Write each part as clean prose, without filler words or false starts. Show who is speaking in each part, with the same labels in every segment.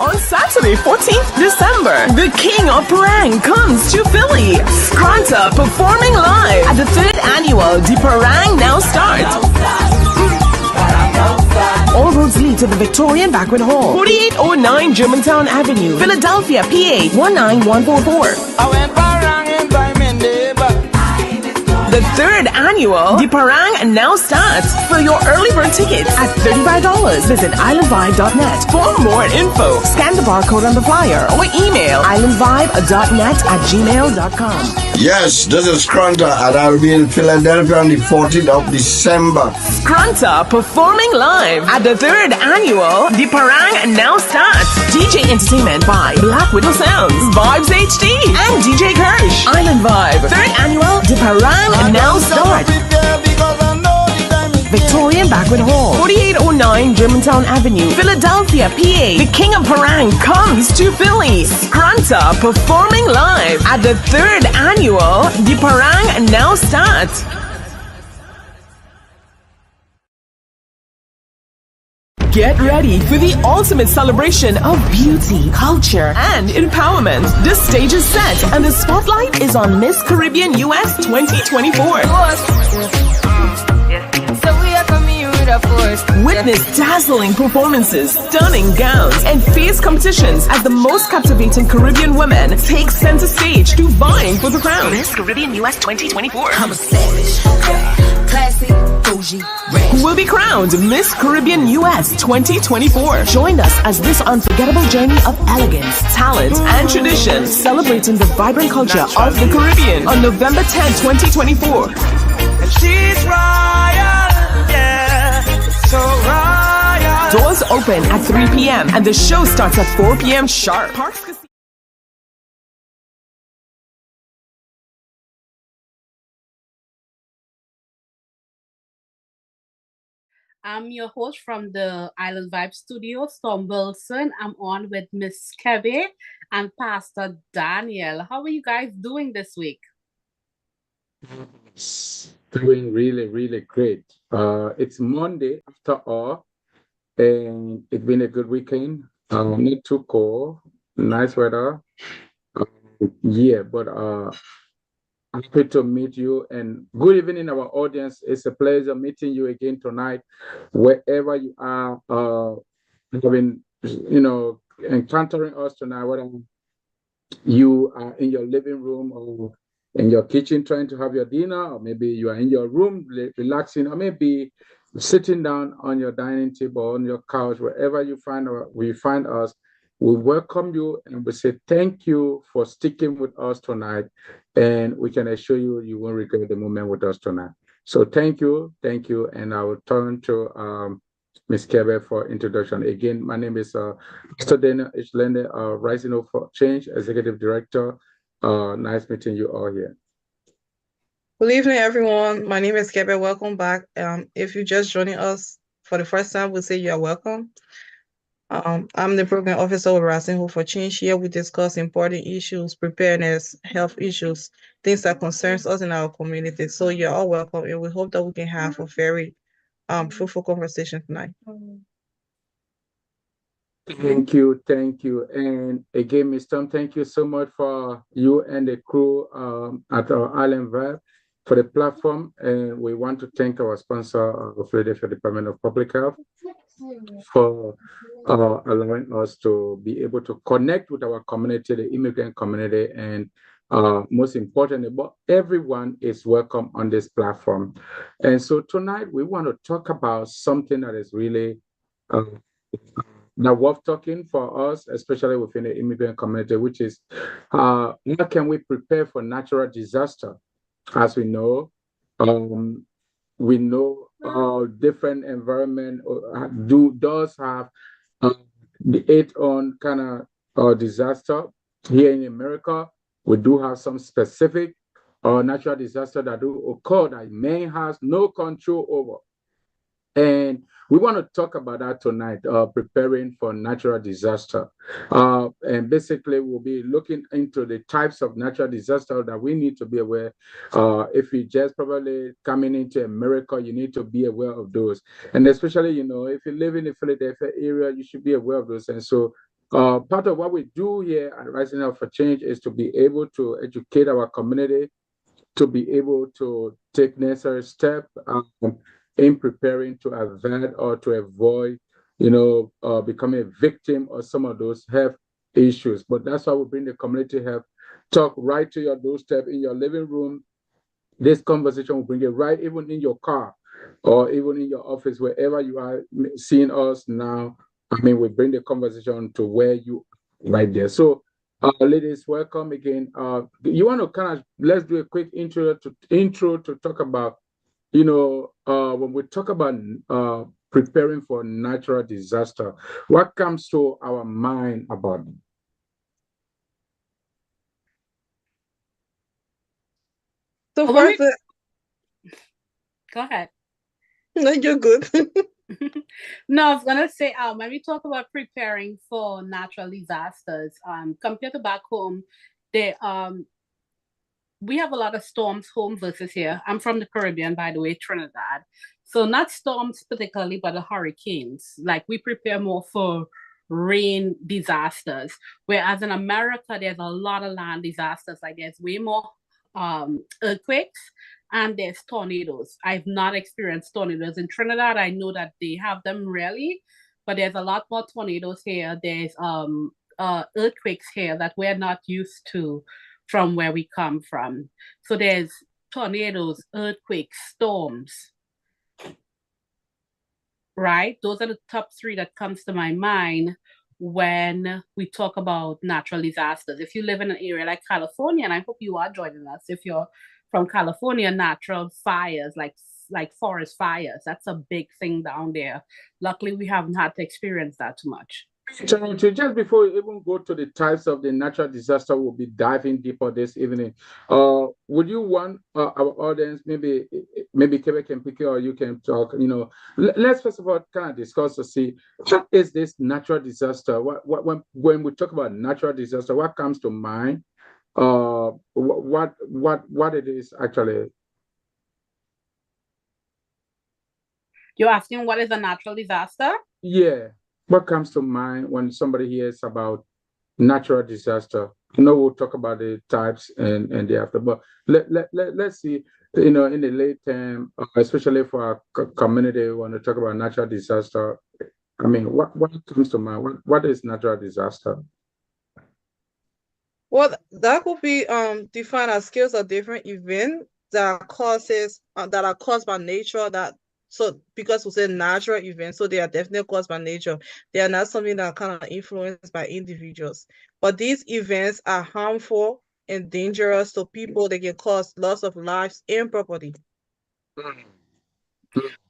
Speaker 1: On Saturday, 14th December, the King of Parang comes to Philly. Scranta performing live at the 3rd annual The Parang Now Starts. All roads lead to the Victorian Banquet Hall, 4809 Germantown Avenue, Philadelphia, PA 19144. The 3rd annual The Parang Now Starts. For your early bird tickets at $35. Visit islandvibe.net for more info. Scan the barcode on the flyer or email islandvibe@gmail.com.
Speaker 2: Yes, this is Scranta, and I'll be in Philadelphia on the 14th of December.
Speaker 1: Scranta performing live at the 3rd annual The Parang Now Starts. DJ entertainment by Black Widow Sounds, Vibes HD, and DJ Kirsch. Island Vibe 3rd annual The Parang Now Starts. Victorian Banquet Hall, 4809 Germantown Avenue, Philadelphia, PA. The King of Parang comes to Philly. Scranta performing live at the 3rd annual The Parang Now Starts. Get ready for the ultimate celebration of beauty, culture, and empowerment. The stage is set and the spotlight is on Miss Caribbean US 2024. Witness dazzling performances, stunning gowns, and fierce competitions as the most captivating Caribbean women take center stage to vying for the crown. Miss Caribbean US 2024. I'm a savage. Classy, bougie, who will be crowned Miss Caribbean US 2024. Join us as this unforgettable journey of elegance, talent, and tradition, celebrating the vibrant culture of the Caribbean on November 10, 2024. She's royal, yeah, so royal. Doors open at 3 p.m. and the show starts at 4 p.m. sharp.
Speaker 3: I'm your host from the Island Vibe Studio, Storm Wilson. I'm on with Miss Kebe and Pastor Daniel. How are you guys doing this week?
Speaker 4: Doing really, really great. It's Monday after all, and it's been a good weekend. Not too cold, nice weather. But happy to meet you, and good evening, our audience. It's a pleasure meeting you again tonight, wherever you are. Having encountering us tonight, whether you are in your living room or in your kitchen trying to have your dinner, or maybe you are in your room relaxing, or maybe sitting down on your dining table, on your couch, wherever you find us. We welcome you and we say thank you for sticking with us tonight. And we can assure you, you won't regret the moment with us tonight. So thank you. And I will turn to Ms. Kebe for introduction. Again, my name is Mr. Daniel H. Lende, Rising Up for Change, Executive Director. Nice meeting you all here.
Speaker 5: Good evening, everyone. My name is Kebe. Welcome back. If you're just joining us for the first time, we'll say you are welcome. I'm the program officer with Rising Hope for Change. Here we discuss important issues, preparedness, health issues, things that concerns us in our community. So you're all welcome, and we hope that we can have a very fruitful conversation tonight.
Speaker 4: Thank you. And again, Ms. Tom, thank you so much for you and the crew at our Island Vibe for the platform. And we want to thank our sponsor, the Philadelphia Department of Public Health, for allowing us to be able to connect with our community, the immigrant community, and most importantly, but everyone is welcome on this platform. And so tonight we want to talk about something that is really worth talking for us, especially within the immigrant community, which is how can we prepare for natural disaster? As we know, different environment does have its own kind of disaster. Here in America, we do have some specific natural disaster that do occur that man has no control over. And we want to talk about that tonight, preparing for natural disaster. And basically, we'll be looking into the types of natural disaster that we need to be aware. If you just probably coming into America, you need to be aware of those. And especially, if you live in the Philadelphia area, you should be aware of those. And so Part of what we do here at Rising Up for Change is to be able to educate our community, to be able to take necessary steps in preparing to avert or to avoid, becoming a victim of some of those health issues. But that's why we bring the community health talk right to your doorstep, in your living room. This conversation will bring it right even in your car or even in your office, wherever you are seeing us now. I mean, we bring the conversation to where you right there. So, ladies, welcome again. You want to kind of let's do a quick intro to talk about, when we talk about preparing for natural disaster, what comes to our mind about it?
Speaker 5: So
Speaker 3: Well,
Speaker 5: first,
Speaker 3: go ahead.
Speaker 5: no, you're good.
Speaker 3: No, I was gonna say, when we talk about preparing for natural disasters, compared to back home, they we have a lot of storms home versus here. I'm from the Caribbean, by the way, Trinidad. So not storms particularly, but the hurricanes. Like we prepare more for rain disasters. Whereas in America, there's a lot of land disasters. Like there's way more earthquakes and there's tornadoes. I've not experienced tornadoes in Trinidad. I know that they have them rarely, but there's a lot more tornadoes here. There's earthquakes here that we're not used to from where we come from. So there's tornadoes, earthquakes, storms, right? Those are the top three that comes to my mind when we talk about natural disasters. If you live in an area like California, and I hope you are joining us, if you're from California, natural fires like forest fires, that's a big thing down there. Luckily, we haven't had to experience that too much.
Speaker 4: Just before we even go to the types of the natural disaster, we'll be diving deeper this evening. Would you want our audience, maybe Quebec can pick it or you can talk, let's first of all kind of discuss to see what is this natural disaster? When we talk about natural disaster, what comes to mind? What it is actually?
Speaker 3: You're asking what is a natural disaster?
Speaker 4: Yeah. What comes to mind when somebody hears about natural disaster? We'll talk about the types and the after, but let's see, in the late term, especially for our community, when we talk about natural disaster, I mean, what comes to mind? What is natural disaster?
Speaker 5: Well, that could be defined as scales of different events that are caused by nature. Because we say natural events, so they are definitely caused by nature. They are not something that are kind of influenced by individuals. But these events are harmful and dangerous to people. They can cause loss of lives and property.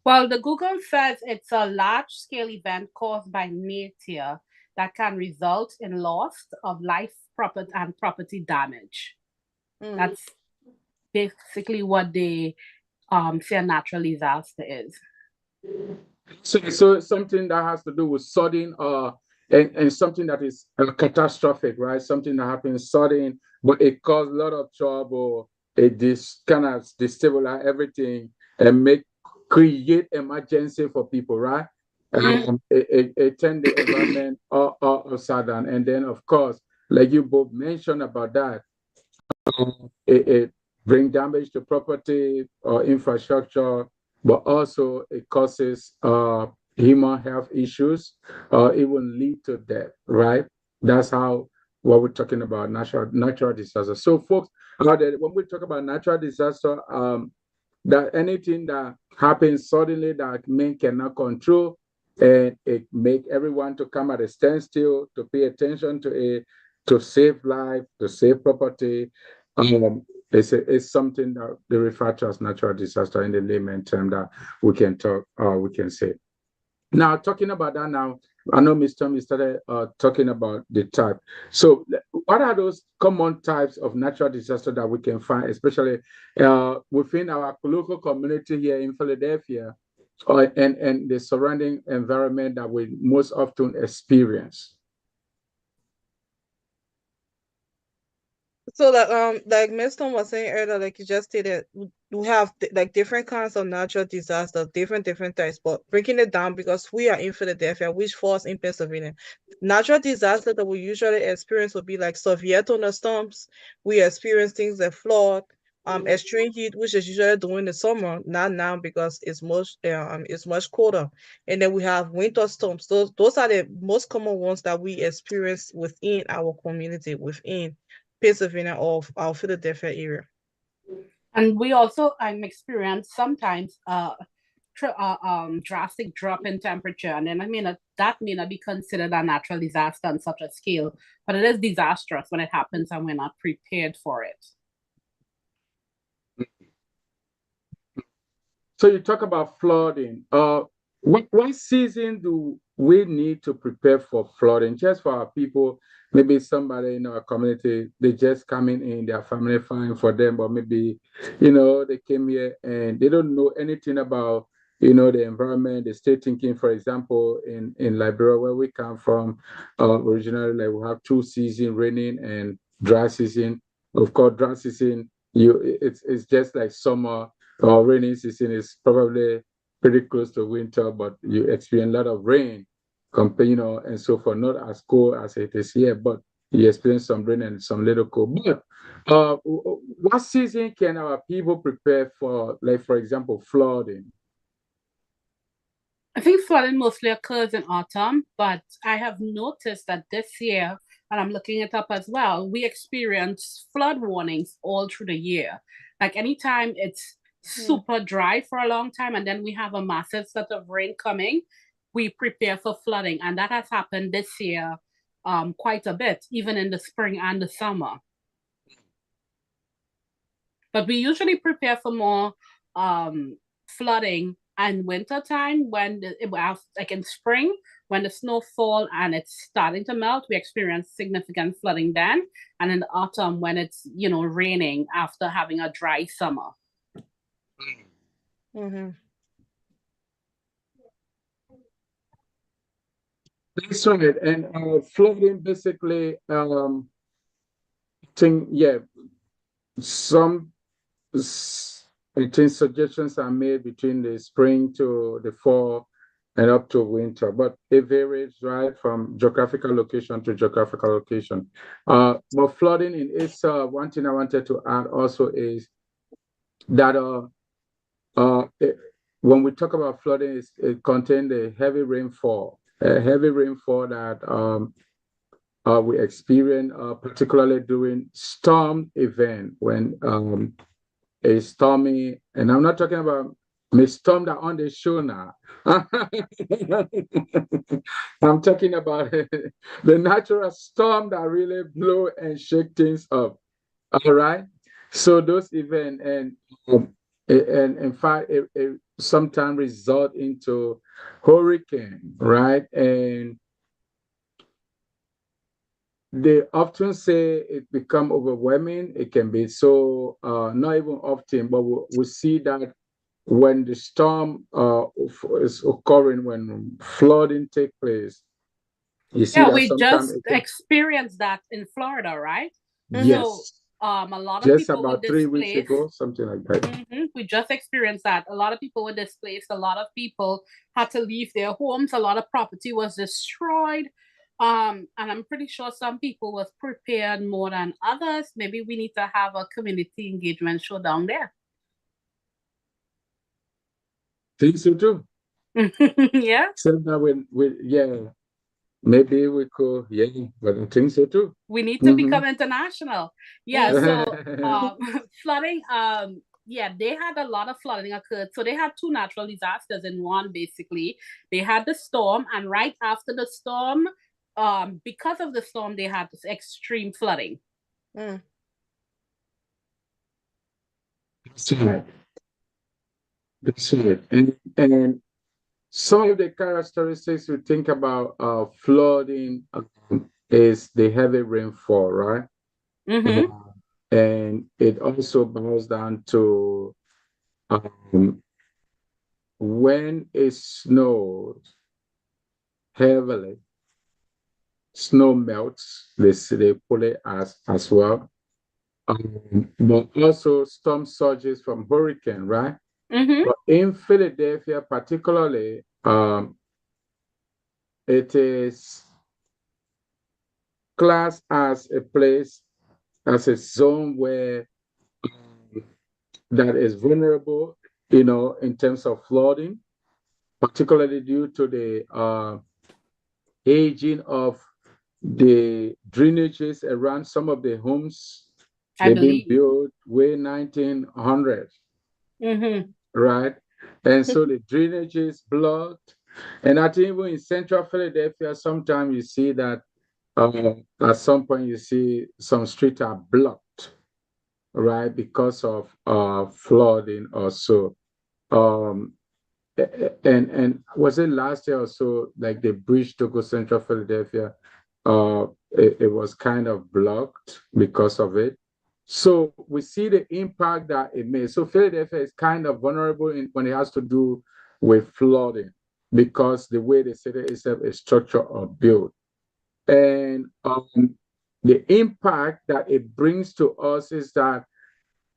Speaker 3: Well, the Google says it's a large-scale event caused by nature that can result in loss of life, property, and property damage. That's basically what they say a natural disaster is.
Speaker 4: So something that has to do with sudden and something that is catastrophic, right? Something that happens sudden, but it causes a lot of trouble. It kind of destabilize everything and create emergency for people, right? It turn the environment all upside down. And then of course, like you both mentioned about that, it bring damage to property or infrastructure, but also it causes human health issues or even lead to death, right? That's how what we're talking about natural disaster. So folks, when we talk about natural disaster, that anything that happens suddenly that men cannot control, and it make everyone to come at a standstill to pay attention to it, to save life, to save property. It's something that they refer to as natural disaster in the layman term that we can talk, we can say. Now, talking about that now, I know Ms. Tommy started talking about the type. So what are those common types of natural disaster that we can find, especially within our local community here in Philadelphia and the surrounding environment that we most often experience?
Speaker 5: So like Ms. Tom was saying earlier, like you just stated, we have like different kinds of natural disasters, different types, but breaking it down because we are in Philadelphia, which falls in Pennsylvania. Natural disasters that we usually experience would be like severe thunderstorms. We experience things like flood, extreme heat, which is usually during the summer, not now because it's much colder. And then we have winter storms. Those are the most common ones that we experience within our community, within Pennsylvania or our Philadelphia area.
Speaker 3: And we also experience sometimes drastic drop in temperature, and then that may not be considered a natural disaster on such a scale, but it is disastrous when it happens and we're not prepared for it.
Speaker 4: So you talk about flooding. What season do we need to prepare for flooding? Just for our people, maybe somebody in our community, they just coming in, their family fine for them, but maybe, they came here and they don't know anything about, the environment. They stay thinking, for example, in Liberia, where we come from, originally, like we have 2 seasons, raining and dry season. Of course, dry season, it's just like summer, or rainy season is probably pretty close to winter, but you experience a lot of rain, and so forth. Not as cold as it is here, but you experience some rain and some little cold. But what season can our people prepare for, like, for example, flooding?
Speaker 3: I think flooding mostly occurs in autumn, but I have noticed that this year, and I'm looking it up as well, we experience flood warnings all through the year. Like anytime it's super dry for a long time, and then we have a massive set of rain coming, we prepare for flooding. And that has happened this year quite a bit, even in the spring and the summer. But we usually prepare for more flooding and winter time like in spring, when the snow fall and it's starting to melt, we experience significant flooding then. And in the autumn, when it's raining after having a dry summer.
Speaker 5: Mm-hmm.
Speaker 4: That's right. And flooding basically, some I think suggestions are made between the spring to the fall and up to winter, but it varies, right, from geographical location to geographical location. But flooding in itself, one thing I wanted to add also is that when we talk about flooding, it contains a heavy rainfall that we experience, particularly during storm event, when a stormy, and I'm not talking about Miss Storm that on the show now. I'm talking about the natural storm that really blow and shake things up. All right. So those events and in fact it sometimes result into hurricane, right? And they often say it become overwhelming. It can be so, not even often, but we see that when the storm is occurring, when flooding take place, you see that
Speaker 3: we
Speaker 4: sometimes
Speaker 3: just experienced that in Florida, right?
Speaker 4: yes.
Speaker 3: So a lot of
Speaker 4: Just
Speaker 3: people
Speaker 4: about
Speaker 3: were
Speaker 4: 3 weeks
Speaker 3: displaced.
Speaker 4: ago, something like that.
Speaker 3: We just experienced that. A lot of people were displaced. A lot of people had to leave their homes. A lot of property was destroyed. And I'm pretty sure some people was prepared more than others. Maybe we need to have a community engagement show down there.
Speaker 4: Think so too.
Speaker 3: Yeah.
Speaker 4: So that maybe we could, but I think so too.
Speaker 3: We need to become international. Yeah. So flooding, they had a lot of flooding occurred. So they had 2 natural disasters in one, basically. They had the storm, and right after the storm, because of the storm, they had this extreme flooding.
Speaker 4: That's right. That's right. And some of the characteristics we think about flooding is the heavy rainfall, right? And it also boils down to when it snows heavily, snow melts, they pull it as well. but also storm surges from hurricane, right?
Speaker 3: Mm-hmm.
Speaker 4: But in Philadelphia, particularly, it is classed as a place, as a zone where that is vulnerable, in terms of flooding, particularly due to the aging of the drainages around some of the homes.
Speaker 3: I
Speaker 4: They've been
Speaker 3: believe.
Speaker 4: built way 1900,
Speaker 3: Mm-hmm.
Speaker 4: right? And so the drainage is blocked. And I think even in central Philadelphia, sometimes you see that at some point you see some streets are blocked, right, because of flooding or so. Um, and was it last year or so, like the bridge to go central Philadelphia, it was kind of blocked because of it. So we see the impact that it made. So Philadelphia is kind of vulnerable when it has to do with flooding because the way the city itself is structured or built. And the impact that it brings to us is that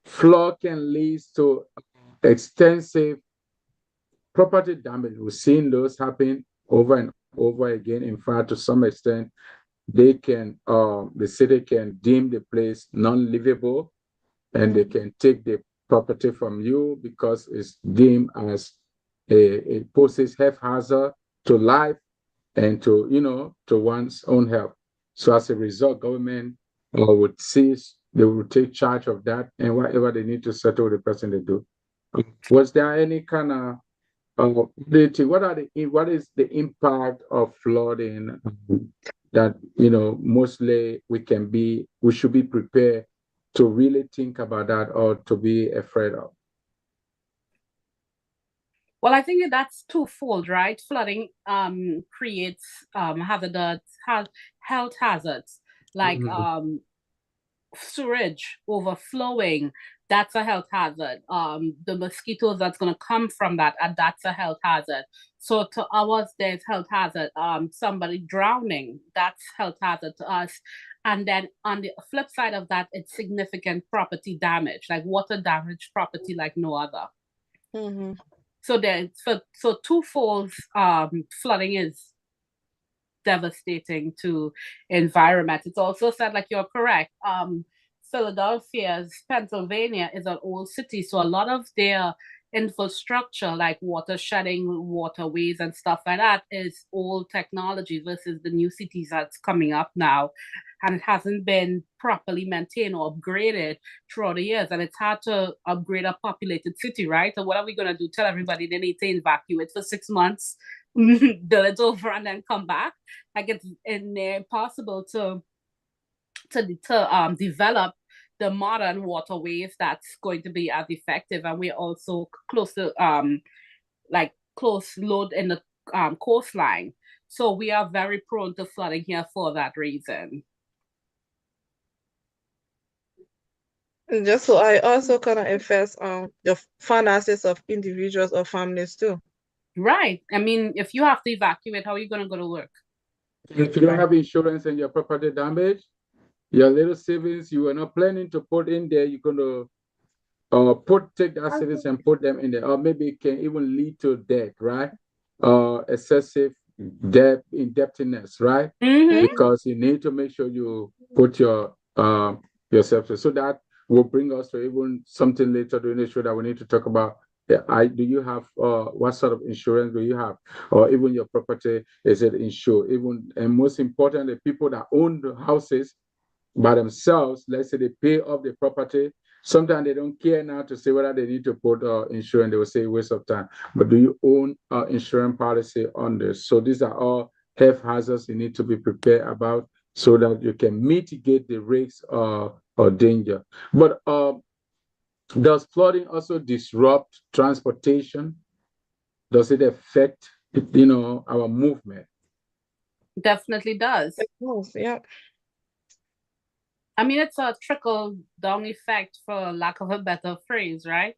Speaker 4: flood can lead to extensive property damage. We've seen those happen over and over again. In fact, to some extent, the city can deem the place non-livable, and they can take the property from you because it's deemed as it poses health hazard to life and to one's own health. So as a result, government would seize, they would take charge of that, and whatever they need to settle the person, they do. Was there any kind of what is the impact of flooding that mostly we should be prepared to really think about that or to be afraid of?
Speaker 3: Well, I think that's twofold, right? Flooding creates health hazards like
Speaker 4: Mhm.
Speaker 3: sewage overflowing. That's a health hazard. The mosquitoes that's going to come from that, and that's a health hazard. So to ours, there's health hazard. Somebody drowning, that's health hazard to us. And then on the flip side of that, it's significant property damage, like water damage property like no other.
Speaker 5: Mm-hmm.
Speaker 3: So twofold, flooding is devastating to environment. It's also said, like you're correct. Pennsylvania is an old city, so a lot of their infrastructure, like water shedding, waterways, and stuff like that, is old technology versus the new cities that's coming up now, and it hasn't been properly maintained or upgraded throughout the years. And it's hard to upgrade a populated city, right? So what are we gonna do? Tell everybody they need to evacuate for 6 months, build it over, and then come back? Like it's impossible to develop the modern waterways that's going to be as effective. And we're also close to like close load in the coastline, so we are very prone to flooding here for that reason.
Speaker 5: And just so I also kind of affects the finances of individuals or families too.
Speaker 3: Right. I mean, if you have to evacuate, how are you going to go to work?
Speaker 4: If you don't have insurance and your property damage, your little savings you were not planning to put in there, you're going to take that savings and put them in there, or maybe it can even lead to debt, right? Excessive indebtedness, right?
Speaker 3: Mm-hmm.
Speaker 4: Because you need to make sure you put yourself so that will bring us to even something later during the show that we need to talk about. Do you have what sort of insurance do you have, or even your property, is it insured? Even, and most importantly, people that own the houses by themselves, let's say they pay off the property. Sometimes they don't care now to say whether they need to put insurance. They will say waste of time. But do you own insurance policy on this? So these are all health hazards you need to be prepared about so that you can mitigate the risks or danger. But does flooding also disrupt transportation? Does it affect our movement?
Speaker 3: Definitely does.
Speaker 5: Yeah.
Speaker 3: I mean, it's a trickle down effect, for lack of a better phrase, right?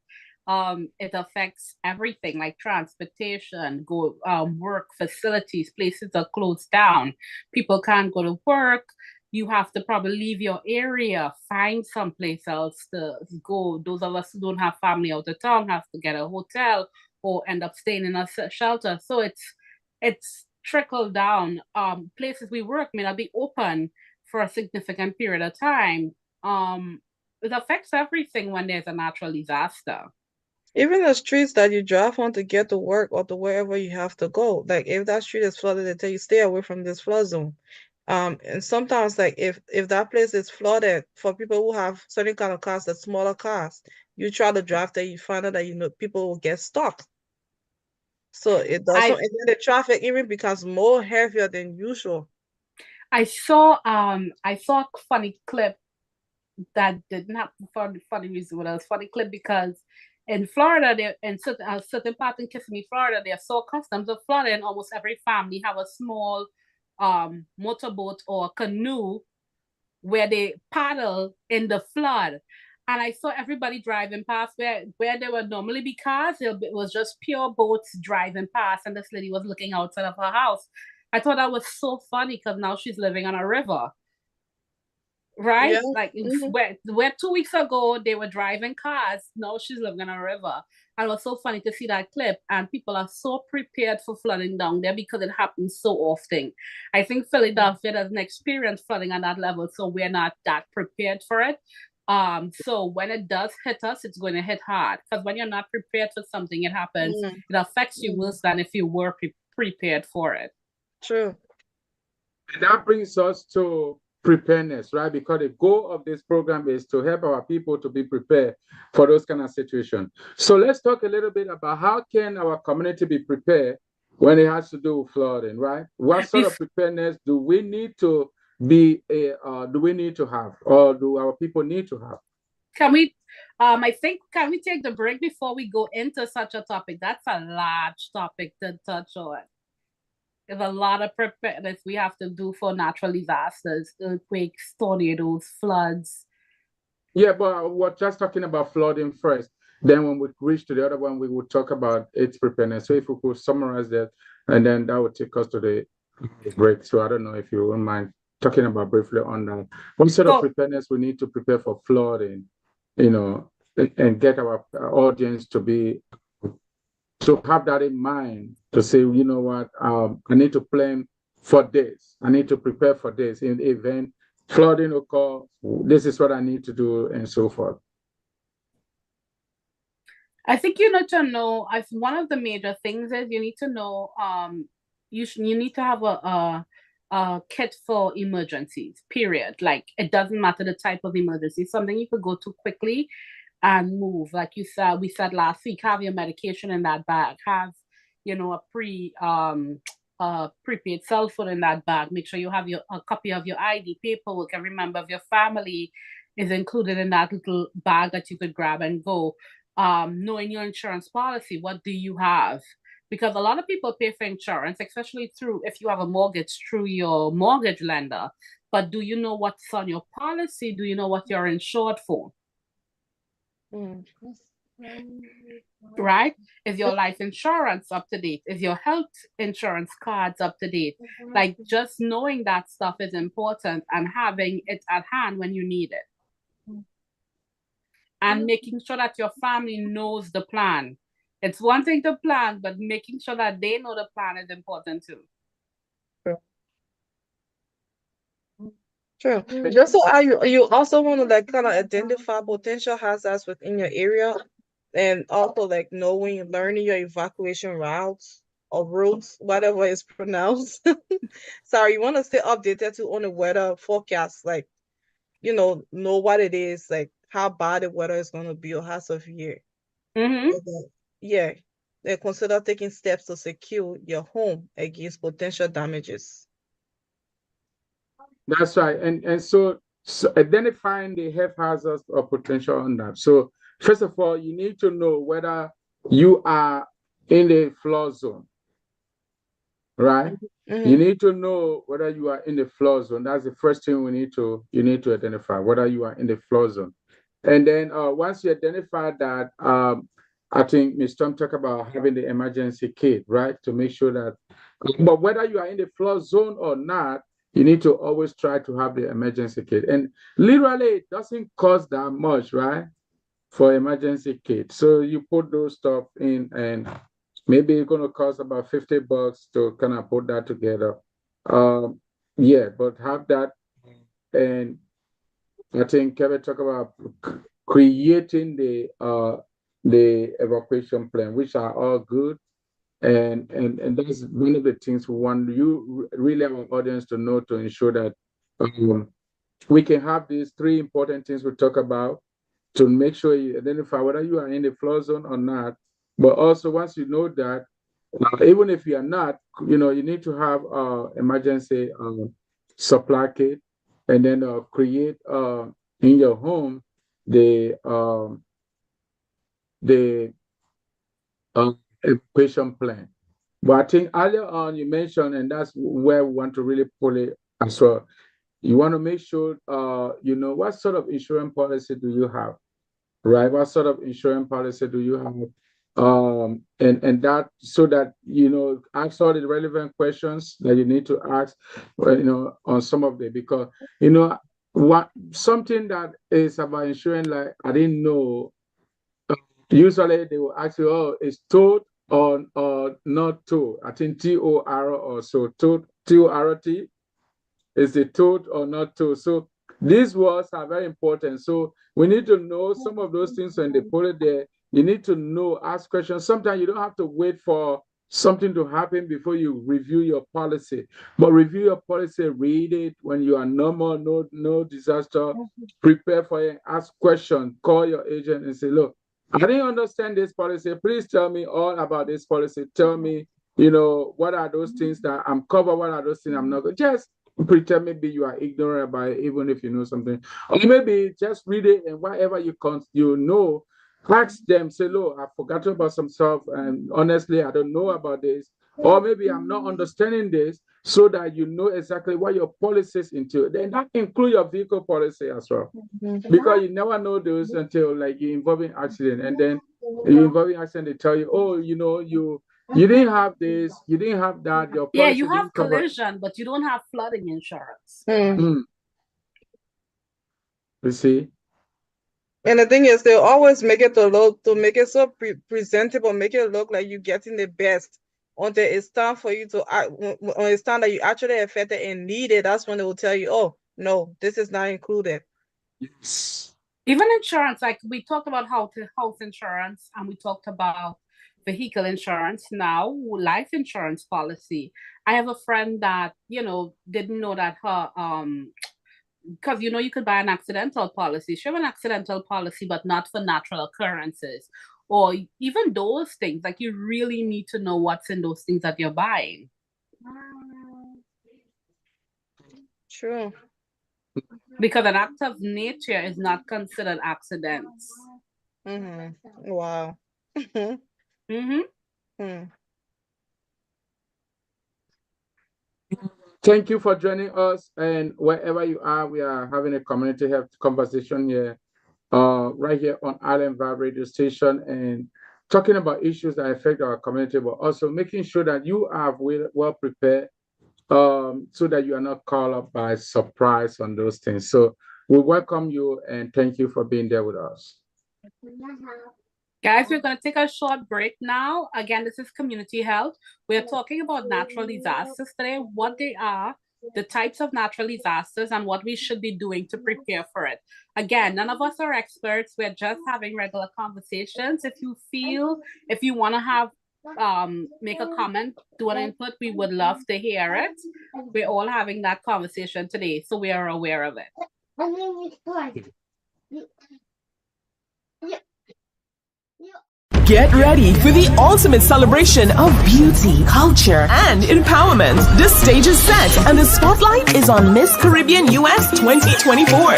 Speaker 3: It affects everything like transportation, work facilities, places are closed down. People can't go to work. you have to probably leave your area, find someplace else to go. Those of us who don't have family out of town have to get a hotel or end up staying in a shelter. So it's trickled down. Places we work may not be open for a significant period of time. It affects everything when there's a natural disaster.
Speaker 5: Even the streets that you drive on to get to work or to wherever you have to go, like if that street is flooded, they tell you stay away from this flood zone. And sometimes like if that place is flooded, for people who have certain kind of cars, the smaller cars, you try to drive there, you find out that people will get stuck. So it does not,
Speaker 3: I
Speaker 5: and then the traffic even becomes more heavier than usual.
Speaker 3: I saw a funny clip that didn't happen for the funny reason, but it was funny clip because in Florida, there in certain part in Kissimmee, Florida, they're so accustomed to flooding. Almost every family have a small motorboat or canoe where they paddle in the flood. And I saw everybody driving past where there would normally be cars. It was just pure boats driving past, and this lady was looking outside of her house. I thought that was so funny because now she's living on a river, right?
Speaker 5: Yeah.
Speaker 3: Like
Speaker 5: Mhm.
Speaker 3: where 2 weeks ago they were driving cars, now she's living on a river. And it was so funny to see that clip. And people are so prepared for flooding down there because it happens so often. I think Philadelphia doesn't experience flooding on that level, so we're not that prepared for it. So when it does hit us, it's going to hit hard because when you're not prepared for something, it happens.
Speaker 5: Mhm.
Speaker 3: It affects you
Speaker 5: Mhm.
Speaker 3: worse than if you were prepared for it.
Speaker 5: True.
Speaker 4: And that brings us to preparedness, right? Because the goal of this program is to help our people to be prepared for those kind of situations. So let's talk a little bit about how can our community be prepared when it has to do with flooding, right? What sort of preparedness do we need to have, or do our people need to have?
Speaker 3: Can we I think can we take the break before we go into such a topic? That's a large topic to touch on. There's a lot of preparedness we have to do for natural disasters, earthquakes, tornadoes, floods.
Speaker 4: Yeah, but we're just talking about flooding first. Then when we reach to the other one, we will talk about its preparedness. So if we could summarize that, and then that would take us to the break. So I don't know if you wouldn't mind talking about briefly on that. What sort of
Speaker 3: So
Speaker 4: preparedness we need to prepare for flooding, you know, and get our audience to have that in mind, to say, you know what, I need to plan for this. I need to prepare for this in the event flooding occur. This is what I need to do, and so forth.
Speaker 3: I think you need to know. I One of the major things is you need to know. You need to have a kit for emergencies. Period. Like it doesn't matter the type of emergency. Something you could go to quickly and move. Like we said last week, have your medication in that bag. Have a prepaid cell phone in that bag. Make sure you have a copy of your ID, paperwork. Every member of your family is included in that little bag that you could grab and go. Knowing your insurance policy, what do you have? Because a lot of people pay for insurance, especially through if you have a mortgage through your mortgage lender. But do you know what's on your policy? Do you know what you're insured for?
Speaker 5: Mm.
Speaker 3: Right? Is your life insurance up to date? Is your health insurance cards up to date? Like just knowing that stuff is important and having it at hand when you need it. And making sure that your family knows the plan. It's one thing to plan, but making sure that they know the plan is important too.
Speaker 5: True. Just so you also want to like kind of identify potential hazards within your area, and also like learning your evacuation routes or routes, whatever is pronounced. Sorry, you want to stay updated to on the weather forecast, like know what it is, like how bad the weather is going to be or how severe.
Speaker 3: Mm-hmm.
Speaker 5: And then, yeah, then consider taking steps to secure your home against potential damages.
Speaker 4: That's right. And so identifying the health hazards or potential on that. So first of all, you need to know whether you are in the flood zone, right?
Speaker 5: Mm-hmm.
Speaker 4: You need to know whether you are in the flood zone. That's the first thing you need to identify whether you are in the flood zone. And then once you identify that, I think Ms. Tom talked about having the emergency kit, right? To make sure that, but whether you are in the flood zone or not, you need to always try to have the emergency kit. And literally, it doesn't cost that much, right? For emergency kit. So you put those stuff in, and maybe it's going to cost about $50 to kind of put that together. Yeah, but have that. And I think Kevin talked about creating the evacuation plan, which are all good. And that's one of the things we want you really our audience to know, to ensure that we can have these three important things we talk about, to make sure you identify whether you are in the flood zone or not. But also, once you know that, even if you are not, you need to have emergency supply kit, and then create in your home the evacuation plan. But I think earlier on you mentioned, and that's where we want to really pull it as well. You want to make sure what sort of insurance policy do you have, right? What sort of insurance policy do you have? And that, so that ask all the relevant questions that you need to ask, on some of them, because what something that is about insurance, like I didn't know. Usually they will ask you, "Oh, is towed or not towed?" I think TOR or so TORT. Is it towed or not towed? So these words are very important. So we need to know some of those things when they put it there. You need to know, ask questions. Sometimes you don't have to wait for something to happen before you review your policy. But review your policy, read it when you are normal, no disaster. Prepare for it, ask questions, call your agent and say, "Look, I didn't understand this policy. Please tell me all about this policy. Tell me, what are those things that I'm covered? What are those things I'm not?" Just pretend maybe you are ignorant about it, even if you know something. Or maybe just read it, and whatever you know, ask them, say, "Look, I forgot about some stuff, and honestly, I don't know about this. Or maybe I'm not understanding this," so that you know exactly what your policies into. Then that include your vehicle policy as well. Because you never know those until like you involve in accident, and then you involve in accident, they tell you, "Oh, you didn't have this, you didn't have that. Your policy
Speaker 3: you have
Speaker 4: didn't cover."
Speaker 3: collision, but you don't have flooding insurance.
Speaker 4: You see?
Speaker 5: And the thing is, they always make it to make it so presentable, make it look like you're getting the best. Until it's time for you to, when it's time that you actually affected and need it, that's when they will tell you, "Oh, no, this is not included."
Speaker 4: Yes.
Speaker 3: Even insurance, like we talked about house insurance, and we talked about vehicle insurance. Now, life insurance policy. I have a friend that didn't know that her because you could buy an accidental policy. She have an accidental policy, but not for natural occurrences, or even those things. Like, you really need to know what's in those things that you're buying.
Speaker 5: True.
Speaker 3: Because an act of nature is not considered accidents.
Speaker 5: Wow.
Speaker 4: Thank you for joining us, and wherever you are, we are having a community health conversation here, right here on Island Vybe radio station, and talking about issues that affect our community, but also making sure that you are well prepared, so that you are not caught up by surprise on those things. So we welcome you and thank you for being there with us.
Speaker 3: Guys, we're going to take a short break now. Again, this is Community Health. We're talking about natural disasters today, what they are, the types of natural disasters, and what we should be doing to prepare for it. Again, none of us are experts. We're just having regular conversations. If you want to have make a comment, do an input, we would love to hear it. We're all having that conversation today, so we are aware of it.
Speaker 1: Get ready for the ultimate celebration of beauty, culture, and empowerment. The stage is set and the spotlight is on Miss Caribbean US 2024.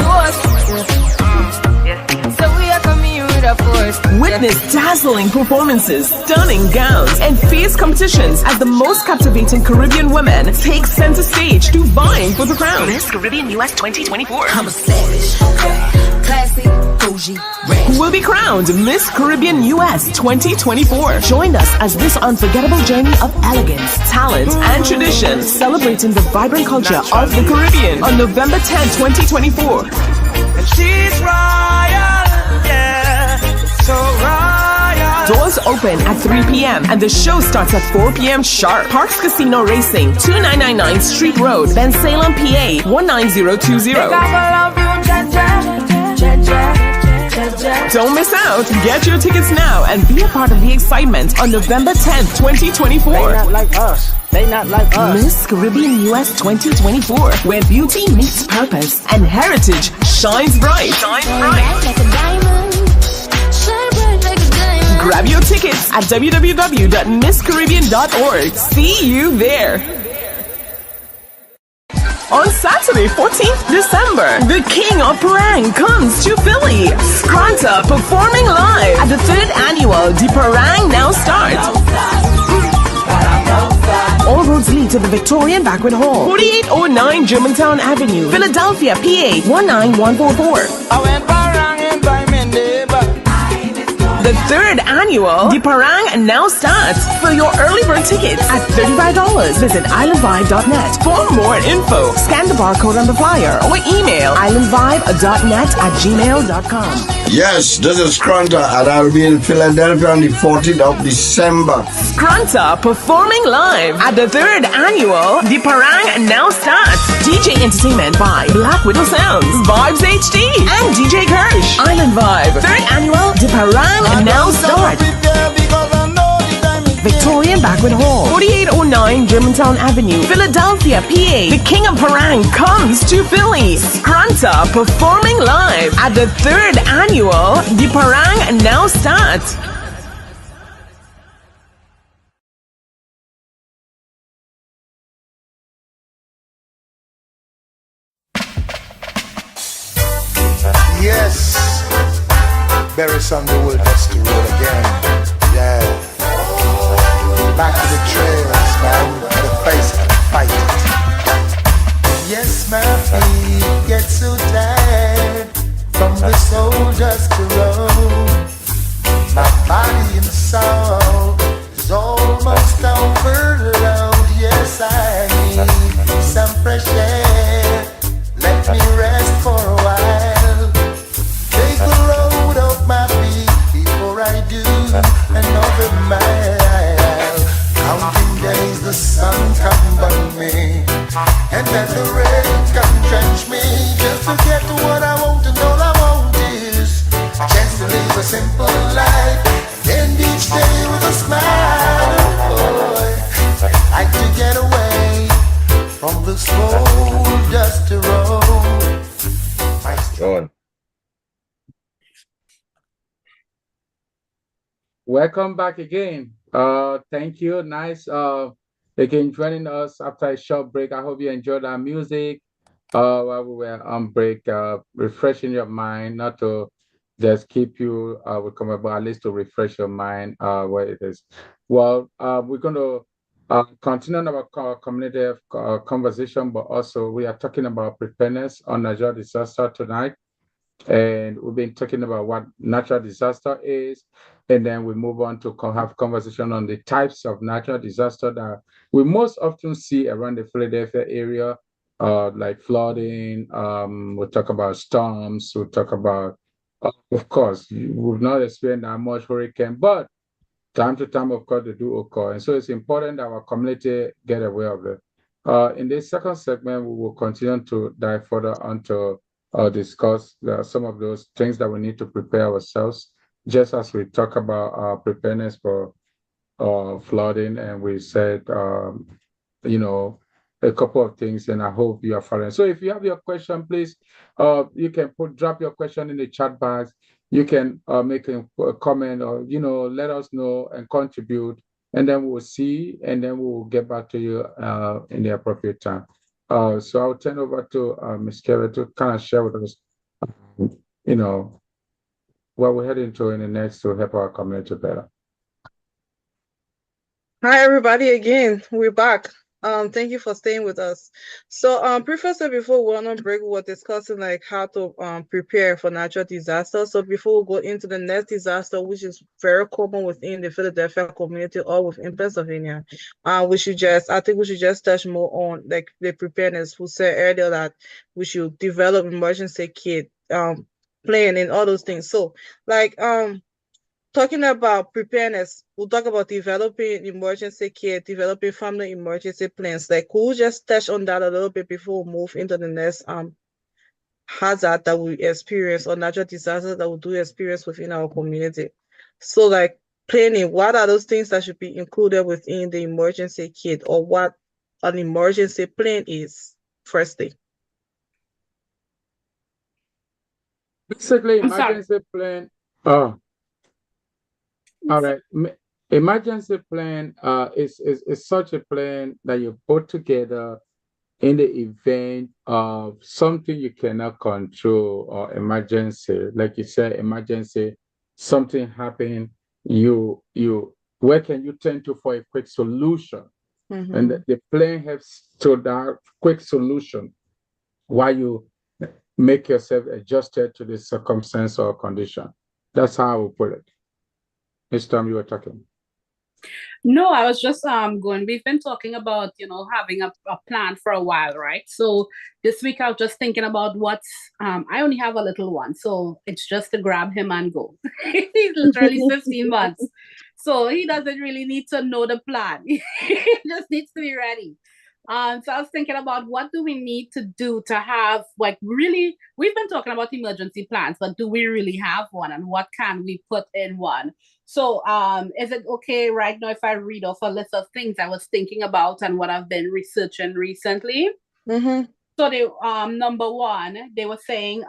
Speaker 1: Witness dazzling performances, stunning gowns, and fierce competitions as the most captivating Caribbean women take center stage to vying for the crown. Miss Caribbean US 2024. I'm a savage, classy, who will be crowned Miss Caribbean US 2024. Join us as this unforgettable journey of elegance, talent, and tradition, celebrating the vibrant culture of the Caribbean on November 10, 2024.
Speaker 6: And she's royal, yeah, so royal.
Speaker 1: Doors open at 3 p.m. and the show starts at 4 p.m. sharp. Parks Casino Racing, 2999 Street Road, Ben Salem, PA 19020. Don't miss out. Get your tickets now and be a part of the excitement on November 10th, 2024.
Speaker 6: They not like us. They not like us.
Speaker 1: Miss Caribbean US 2024, where beauty meets purpose and heritage shines bright. Grab your tickets at www.misscaribbean.org. See you there. On Saturday, 14th December, the King of Parang comes to Philly. Scranta performing live at the 3rd annual The Parang Now Start. All roads lead to the Victorian Banquet Hall, 4809 Germantown Avenue, Philadelphia, PA 19144.
Speaker 6: I went paranging by my neighbor.
Speaker 1: The 3rd annual The Parang Now Starts. For your early bird tickets at $35. Visit islandvibe.net. For more info, scan the barcode on the flyer or email islandvibe.net@gmail.com.
Speaker 2: Yes, this is Scranta, and I'll be in Philadelphia on the 14th of December.
Speaker 1: Scranta performing live at the 3rd annual The Parang Now Starts. DJ entertainment by Black Widow Sounds, Vibes HD, and DJ Kirsch. Island Vibe 3rd annual The Parang Now Start. Victorian Banquet Hall, 4809 Germantown Avenue, Philadelphia, PA. The King of Parang comes to Philly. Scranta performing live at the 3rd annual The Parang Now Start.
Speaker 7: Yes, Barry Sunday will dust the road again. Yeah. Back to the trails, man. The face of the fight. Yes, my feet get so tired from the soul dust to road. My body and soul is almost overload. Yes, I need some fresh air. Let me rest for a while. Take the road off my feet before I do another mile. Counting days, the sun come burn me, and then the rain come drench me. Just to get to what I want, and all I want is a chance to live a simple life, and each day with a smile. Boy, like to get away from the slow dusty road.
Speaker 2: John.
Speaker 4: Welcome back again. Thank you. Nice again joining us after a short break. I hope you enjoyed our music while we were on break, refreshing your mind, not to just keep you with comment, but at least to refresh your mind where it is. Well, we're going to continue our community conversation, but also we are talking about preparedness on natural disaster tonight. And we've been talking about what natural disaster is, and then we move on to have conversation on the types of natural disaster that we most often see around the Philadelphia area, like flooding. We'll talk about storms. We'll talk about, of course, we've not experienced that much hurricane, but time to time, of course, they do occur. And so it's important that our community get aware of it. In this second segment, we will continue to dive further onto discuss some of those things that we need to prepare ourselves, just as we talk about preparedness for flooding. And we said, a couple of things, and I hope you are following. So if you have your question, please, you can drop your question in the chat box. You can make a comment or, let us know and contribute, and then we'll see, and then we'll get back to you in the appropriate time. So I'll turn over to Ms. Kevin to kind of share with us, what we're heading to in the next to help our community better.
Speaker 5: Hi, everybody, again. We're back. Thank you for staying with us. So, previously, before we went on break, we were discussing like how to prepare for natural disasters. So before we go into the next disaster, which is very common within the Philadelphia community or within Pennsylvania, I think we should just touch more on like the preparedness. We said earlier that we should develop emergency kit, plan and all those things. So, like talking about preparedness, we'll talk about developing emergency kit, developing family emergency plans. Like, could we just touch on that a little bit before we move into the next hazard that we experience or natural disaster that we do experience within our community? So, like planning, what are those things that should be included within the emergency kit, or what an emergency plan is? Firstly.
Speaker 4: Basically,
Speaker 3: I'm sorry.
Speaker 4: emergency plan. Oh, all right. Emergency plan is such a plan that you put together in the event of something you cannot control or emergency. Like you said, emergency, something happened, where can you turn to for a quick solution?
Speaker 5: Mm-hmm.
Speaker 4: And the plan helps to that quick solution while you make yourself adjusted to the circumstance or condition. That's how I would put it. This time you were talking.
Speaker 3: No, I was just going. We've been talking about having a plan for a while, right? So this week I was just thinking about what's I only have a little one, so it's just to grab him and go. He's literally 15 months, so he doesn't really need to know the plan. He just needs to be ready. So I was thinking about what do we need to do to have like really. We've been talking about emergency plans, but do we really have one, and what can we put in one? So, is it okay right now if I read off a list of things I was thinking about and what I've been researching recently?
Speaker 5: Mm-hmm.
Speaker 3: So, they number one, they were saying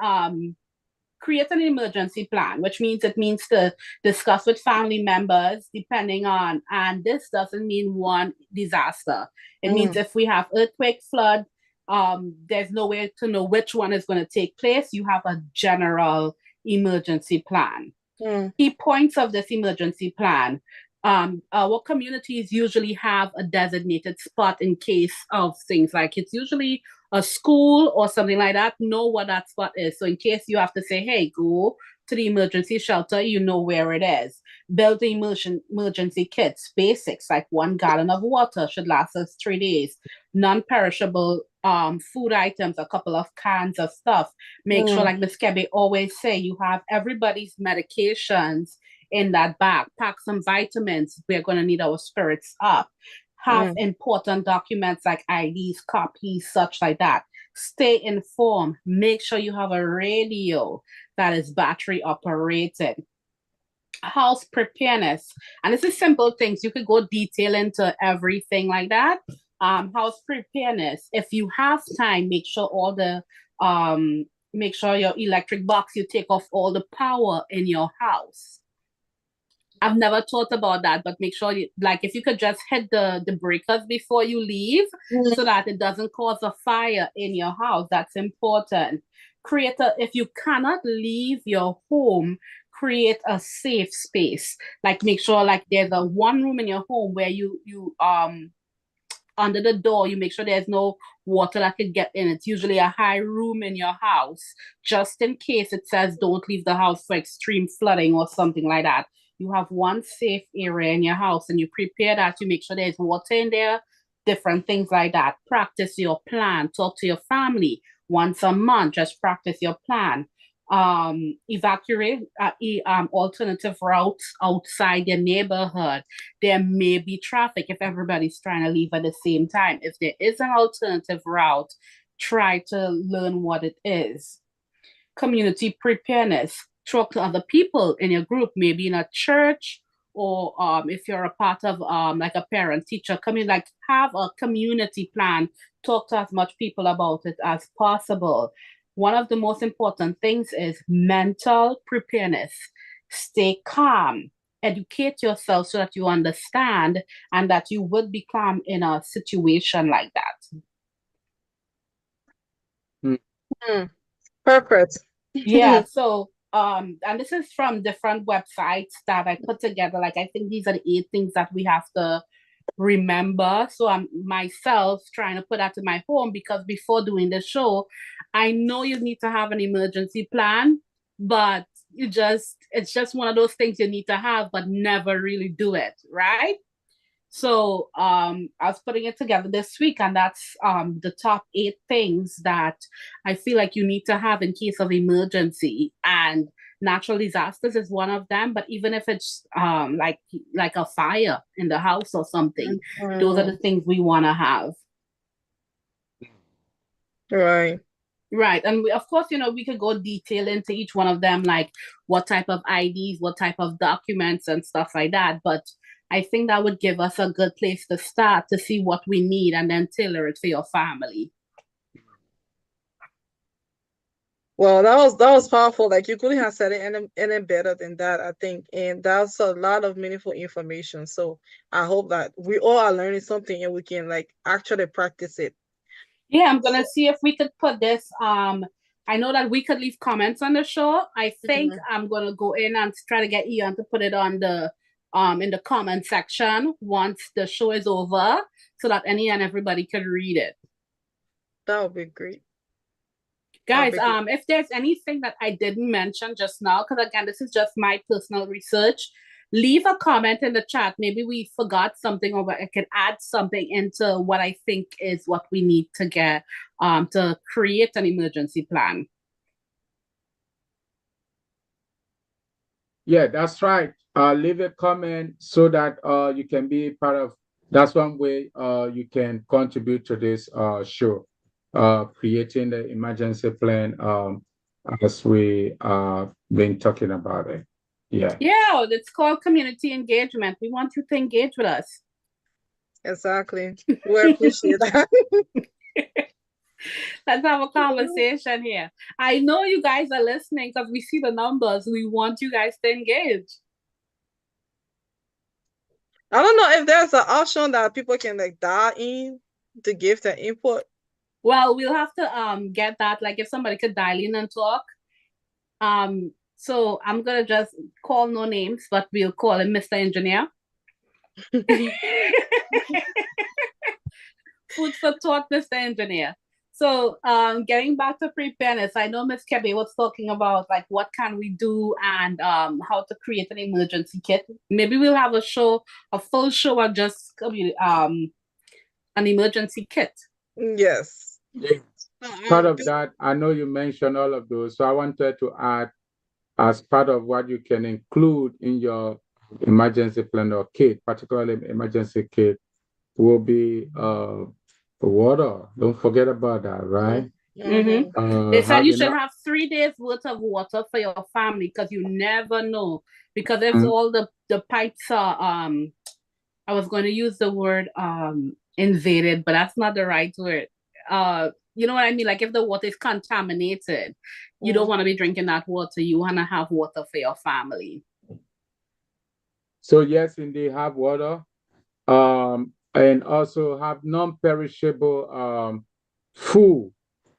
Speaker 3: create an emergency plan, which means it means to discuss with family members, depending on, and this doesn't mean one disaster. It means if we have earthquake, flood, there's no way to know which one is going to take place. You have a general emergency plan. Key points of this emergency plan. Our communities usually have a designated spot in case of things like it's usually a school or something like that. Know what that spot is. So in case you have to say, hey, go to the emergency shelter, you know where it is. Build the emergency kits, basics like 1 gallon of water should last us 3 days. Non-perishable food items, a couple of cans of stuff. Make sure, like Miss Kebby always say, you have everybody's medications in that bag. Pack some vitamins. We're going to need our spirits up. Have important documents like IDs, copies, such like that. Stay informed. Make sure you have a radio that is battery operated. House preparedness. And this is simple things. You could go detail into everything like that. House preparedness. If you have time, make sure your electric box, you take off all the power in your house. I've never thought about that, but make sure if you could just hit the breakers before you leave so that it doesn't cause a fire in your house. That's important. If you cannot leave your home, create a safe space. Like make sure there's a one room in your home where you under the door, you make sure there's no water that could get in. It's usually a high room in your house, just in case it says don't leave the house for extreme flooding or something like that. You have one safe area in your house and you prepare that. You make sure there's water in there, different things like that. Practice your plan. Talk to your family once a month. Just practice your plan. Evacuate alternative routes outside your neighborhood. There may be traffic if everybody's trying to leave at the same time. If there is an alternative route, try to learn what it is. Community preparedness. Talk to other people in your group, maybe in a church, or if you're a part of like a parent teacher community, have a community plan. Talk to as much people about it as possible. One of the most important things is mental preparedness. Stay calm. Educate yourself so that you understand and that you would be calm in a situation like that.
Speaker 5: Perfect.
Speaker 3: Yeah, so and this is from different websites that I put together. I think these are the 8 things that we have to remember. So I'm myself trying to put that in my home, because before doing the show, I know you need to have an emergency plan, but it's just one of those things you need to have, but never really do it, right? So I was putting it together this week, and that's the top 8 things that I feel like you need to have in case of emergency. And natural disasters is one of them. But even if it's like a fire in the house or something, those are the things we want to have.
Speaker 5: Right.
Speaker 3: Right. And of course, we could go detail into each one of them, like what type of IDs, what type of documents and stuff like that. But I think that would give us a good place to start to see what we need and then tailor it for your family.
Speaker 5: Well, that was powerful. Like, you couldn't have said it any better than that, I think. And that's a lot of meaningful information. So I hope that we all are learning something and we can like actually practice it.
Speaker 3: Yeah, I'm gonna see if we could put this. I know that we could leave comments on the show. I think I'm gonna go in and try to get Ian to put it on the in the comment section once the show is over, so that any and everybody can read it.
Speaker 5: That would be great.
Speaker 3: Guys, if there's anything that I didn't mention just now, because again, this is just my personal research, leave a comment in the chat. Maybe we forgot something, or I can add something into what I think is what we need to get to create an emergency plan.
Speaker 4: Yeah, that's right. Leave a comment so that you can be part of. That's one way you can contribute to this show, creating the emergency plan as we been talking about it. Yeah.
Speaker 3: Yeah, it's called community engagement. We want you to engage with us.
Speaker 5: Exactly. We appreciate that.
Speaker 3: Let's have a conversation here. I know you guys are listening because we see the numbers. We want you guys to engage.
Speaker 5: I don't know if there's an option that people can like dial in to give their input.
Speaker 3: Well, we'll have to get that. Like if somebody could dial in and talk. So I'm gonna just call no names, but we'll call him Mr. Engineer. Food for thought, Mr. Engineer. So getting back to preparedness, I know Ms. Kebe was talking about like what can we do and how to create an emergency kit. Maybe we'll have a full show on just an emergency kit.
Speaker 5: Yes.
Speaker 4: Part of that, I know you mentioned all of those, so I wanted to add, as part of what you can include in your emergency plan or kit, particularly emergency kit, will be water. Don't forget about that, right?
Speaker 3: They said you should have 3 days worth of water for your family, because you never know. Because if all the pipes are I was going to use the word invaded, but that's not the right word. You know what I mean? Like if the water is contaminated, you don't want to be drinking that water. You want to have water for your family.
Speaker 4: So yes, indeed, have water. And also have non-perishable food.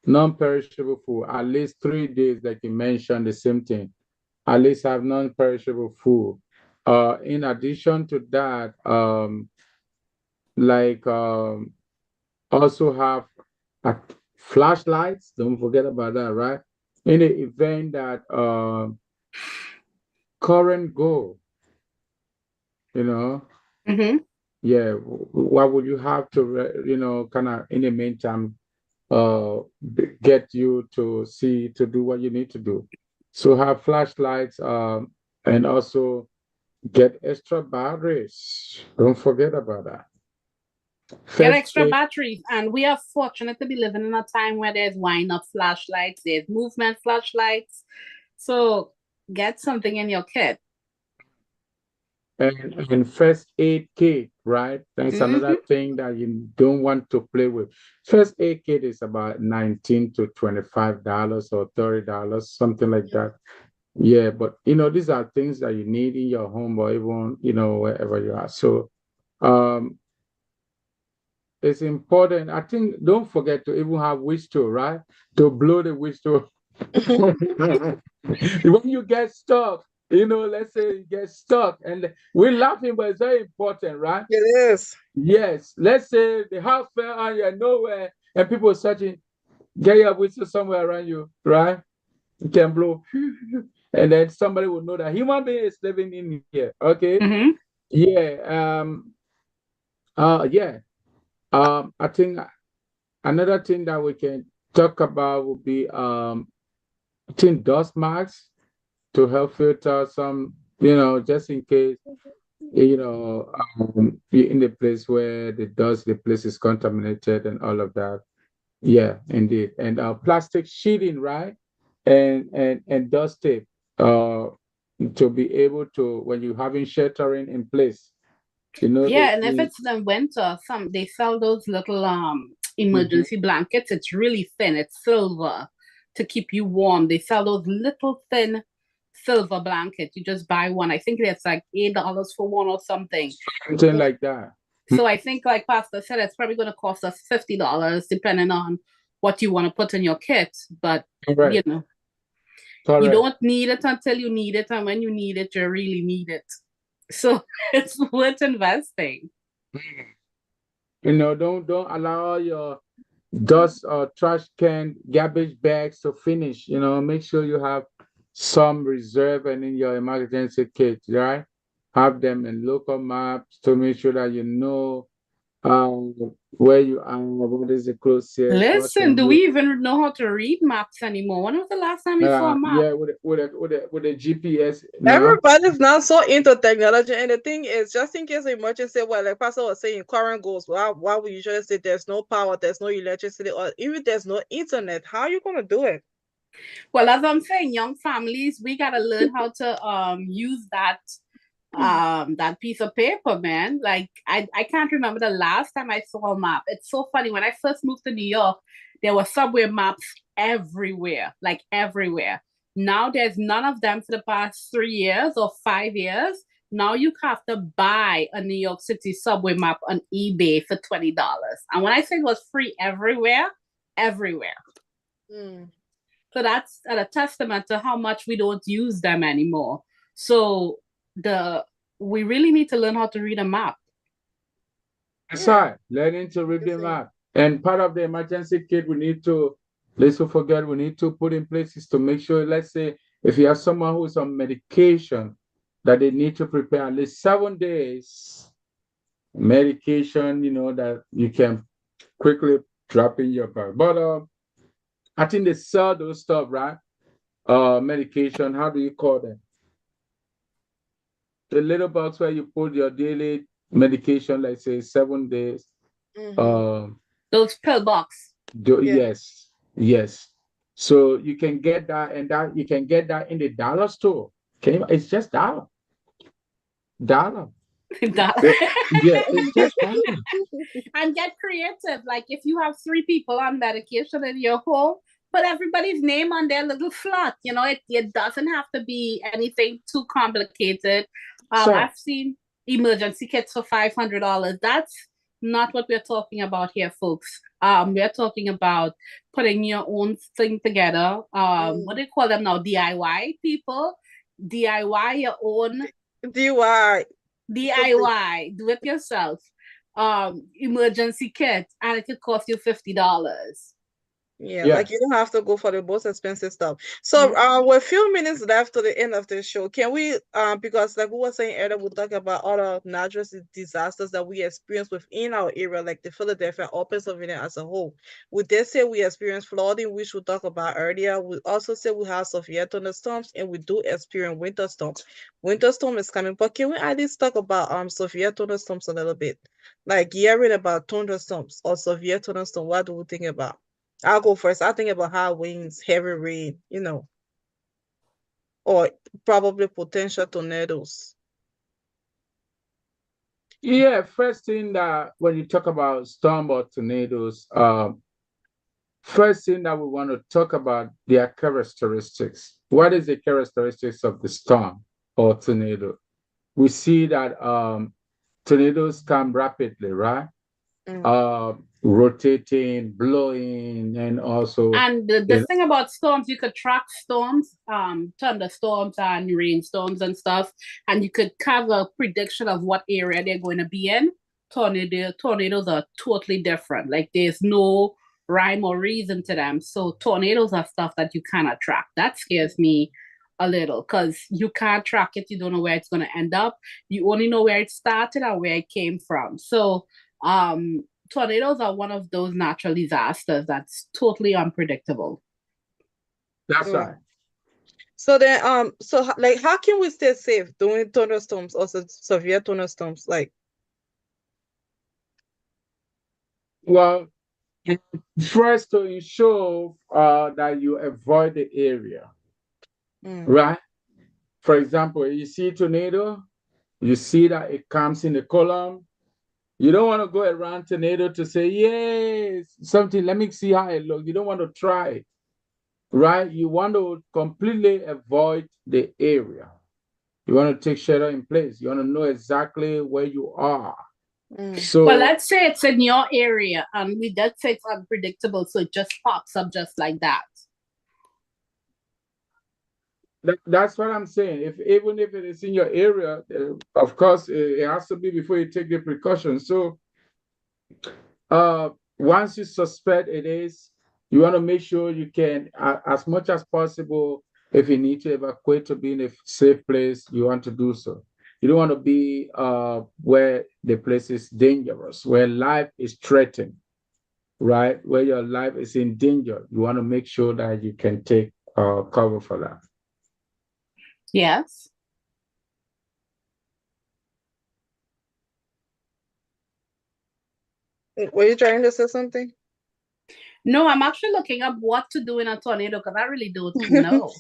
Speaker 4: Non-perishable food. At least 3 days, like you mentioned, the same thing. At least have non-perishable food. In addition to that, also have flashlights. Don't forget about that, right? In the event that current go, yeah, what would you have to, kind of in the meantime, get you to do what you need to do. So have flashlights, and also get extra batteries. Don't forget about that.
Speaker 3: Get extra batteries. And we are fortunate to be living in a time where there's wind-up flashlights, there's movement flashlights. So get something in your kit.
Speaker 4: And first aid kit, right? That's another thing that you don't want to play with. First aid kit is about $19 to $25 or $30, something like that. Yeah, but these are things that you need in your home or even wherever you are. So it's important. I think don't forget to even have whistle, right? To blow the whistle. When you get stuck, let's say you get stuck, and we're laughing, but it's very important, right?
Speaker 5: It is.
Speaker 4: Yes. Let's say the house fell on you nowhere, and people are searching, get your whistle somewhere around you, right? You can blow, and then somebody will know that human being is living in here. Okay.
Speaker 3: Mm-hmm.
Speaker 4: Yeah. Yeah. I think another thing that we can talk about would be I think dust masks to help filter some, just in case, you're in the place where the place is contaminated and all of that. Yeah, indeed. And plastic sheeting, right? And dust tape, to be able to, when you're having sheltering in place,
Speaker 3: Yeah, and if it's the winter, they sell those little emergency blankets. It's really thin. It's silver to keep you warm. They sell those little thin silver blankets. You just buy one. I think it's like $8 for one or something.
Speaker 4: something like that.
Speaker 3: So I think, like Pastor said, it's probably going to cost us $50, depending on what you want to put in your kit. But
Speaker 4: Correct.
Speaker 3: you
Speaker 4: Correct.
Speaker 3: don't need it until you need it, and when you need it, you really need it. So it's worth investing.
Speaker 4: Don't allow your dust or trash can, garbage bags to finish. Make sure you have some reserve and in your emergency kit, right? Have them in local maps to make sure that you know where you are, what is the closest.
Speaker 3: Listen, do we even know how to read maps anymore? When was the last time you saw a map?
Speaker 4: Yeah, with a GPS. No?
Speaker 5: Everybody's now so into technology, and the thing is, just in case of emergency, well, like Pastor was saying, current goes. Why we usually say there's no power, there's no electricity, or even there's no internet. How are you gonna do it?
Speaker 3: Well, as I'm saying, young families, we gotta learn how to use that piece of paper, man. Like I can't remember the last time I saw a map. It's so funny. When I first moved to New York, there were subway maps everywhere, like everywhere. Now there's none of them for the past 3 years or 5 years. Now you have to buy a New York City subway map on eBay for $20. And when I say it was free everywhere, everywhere. So that's a testament to how much we don't use them anymore. So we really need to learn how to read a map.
Speaker 4: That's right. Learning to read the map. And part of the emergency kit we need to put in place is to make sure, let's say, if you have someone who's on medication, that they need to prepare at least 7 days medication, that you can quickly drop in your bag. But I think they sell those stuff, right? Medication, how do you call them? The little box where you put your daily medication, like say 7 days.
Speaker 3: Those pill box.
Speaker 4: Yes. So you can get that, and that you can get that in the dollar store. It's just dollar.
Speaker 3: Dollar.
Speaker 4: Yeah, it's just dollar.
Speaker 3: And get creative. Like if you have 3 people on medication in your home, put everybody's name on their little slot. It doesn't have to be anything too complicated. I've seen emergency kits for $500. That's not what we're talking about here, folks. We're talking about putting your own thing together. What do you call them now? DIY people. DIY your own.
Speaker 5: DIY.
Speaker 3: Do it yourself. Emergency kit, and it could cost you $50.
Speaker 5: Yeah, like you don't have to go for the most expensive stuff. So with a few minutes left to the end of the show, can we because like we were saying earlier, we'll talk about other natural disasters that we experience within our area, like the Philadelphia or Pennsylvania as a whole. We did say we experience flooding, which we'll talk about earlier. We also say we have severe thunderstorms, and we do experience winter storms. Winter storm is coming, but can we at least talk about severe thunderstorms a little bit? Like hearing about thunderstorms or severe thunderstorm, what do we think about? I'll go first. I think about high winds, heavy rain, or probably potential tornadoes.
Speaker 4: Yeah, first thing that when you talk about storm or tornadoes, first thing that we want to talk about their characteristics. What is the characteristics of the storm or tornado? We see that tornadoes come rapidly, right? rotating, blowing, and also.
Speaker 3: And the thing about storms, you could track storms, thunderstorms and rainstorms and stuff, and you could have a prediction of what area they're going to be in. Tornadoes are totally different. Like there's no rhyme or reason to them. So tornadoes are stuff that you cannot track. That scares me a little because you can't track it. You don't know where it's going to end up. You only know where it started and where it came from. So tornadoes are one of those natural disasters that's totally unpredictable.
Speaker 4: That's right.
Speaker 5: So then, like, how can we stay safe during thunderstorms or severe thunderstorms? Like,
Speaker 4: well, first to ensure that you avoid the area, right? For example, you see a tornado, you see that it comes in the column. You don't want to go around tornado to say, "Yay, something. Let me see how it looks." You don't want to try it, right? You want to completely avoid the area. You want to take shelter in place. You want to know exactly where you are. So,
Speaker 3: well, let's say it's in your area, and we did say it's unpredictable, so it just pops up just like that.
Speaker 4: That's what I'm saying. Even if it is in your area, of course, it has to be before you take the precautions. So, once you suspect it is, you want to make sure you can, as much as possible, if you need to evacuate to be in a safe place, you want to do so. You don't want to be where the place is dangerous, where life is threatened, right? Where your life is in danger. You want to make sure that you can take cover for that.
Speaker 3: Yes.
Speaker 5: Were you trying to say something?
Speaker 3: No, I'm actually looking up what to do in a tornado because I really don't know.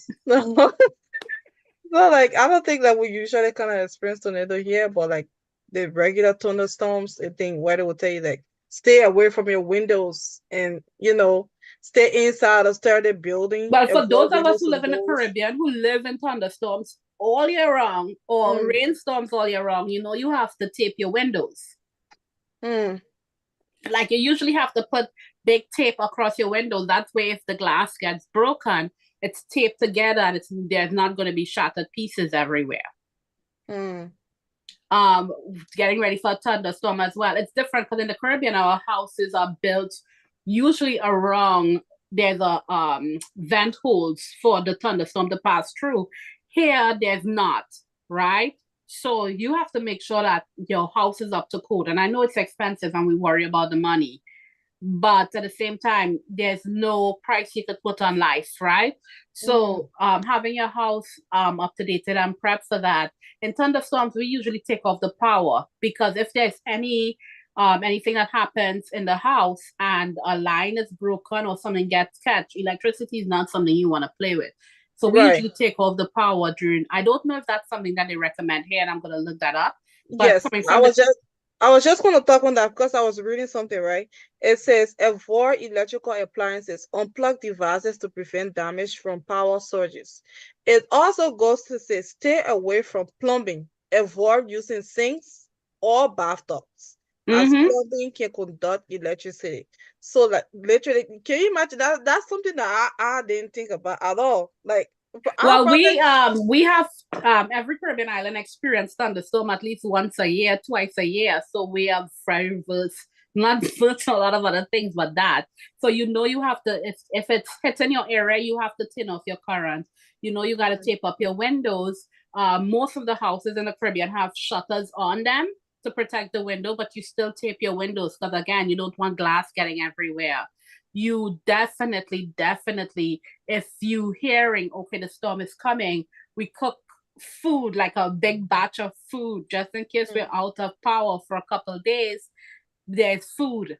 Speaker 5: No, like I don't think that we usually kind of experience tornado here, but like the regular thunderstorms, I think where they will tell you like stay away from your windows and stay inside or stay in the building.
Speaker 3: But for those of us
Speaker 5: windows
Speaker 3: who
Speaker 5: and
Speaker 3: live in the
Speaker 5: doors.
Speaker 3: Caribbean, who live in thunderstorms all year round or rainstorms all year round, you have to tape your windows. Like you usually have to put big tape across your windows. That's way if the glass gets broken, it's taped together and there's not going to be shattered pieces everywhere. Getting ready for a thunderstorm as well. It's different because in the Caribbean, our houses are built usually around there's a vent holes for the thunderstorm to pass through. Here, there's not, right? So you have to make sure that your house is up to code. And I know it's expensive and we worry about the money. But at the same time, there's no price you could put on life, right? So having your house up to date and prep for that. In thunderstorms, we usually take off the power because if there's anything that happens in the house and a line is broken or something gets catch, electricity is not something you want to play with. So we usually take off the power during. I don't know if that's something that they recommend here, and I'm going to look that up. But
Speaker 5: yes, I was just going to talk on that because I was reading something, right? It says avoid electrical appliances, unplug devices to prevent damage from power surges. It also goes to say stay away from plumbing, avoid using sinks or bathtubs, as plumbing can conduct electricity. So, like, literally, can you imagine that? That's something that I didn't think about at all. Like,
Speaker 3: well, we have every Caribbean island experience thunderstorm at least once a year, twice a year. So we have very not versed a lot of other things, but that. So you have to if it's hitting your area, you have to turn off your current. You got to tape up your windows. Most of the houses in the Caribbean have shutters on them to protect the window, but you still tape your windows because again, you don't want glass getting everywhere. You definitely, if you hearing, okay, the storm is coming, we cook food, like a big batch of food, just in case we're out of power for a couple of days, there's food.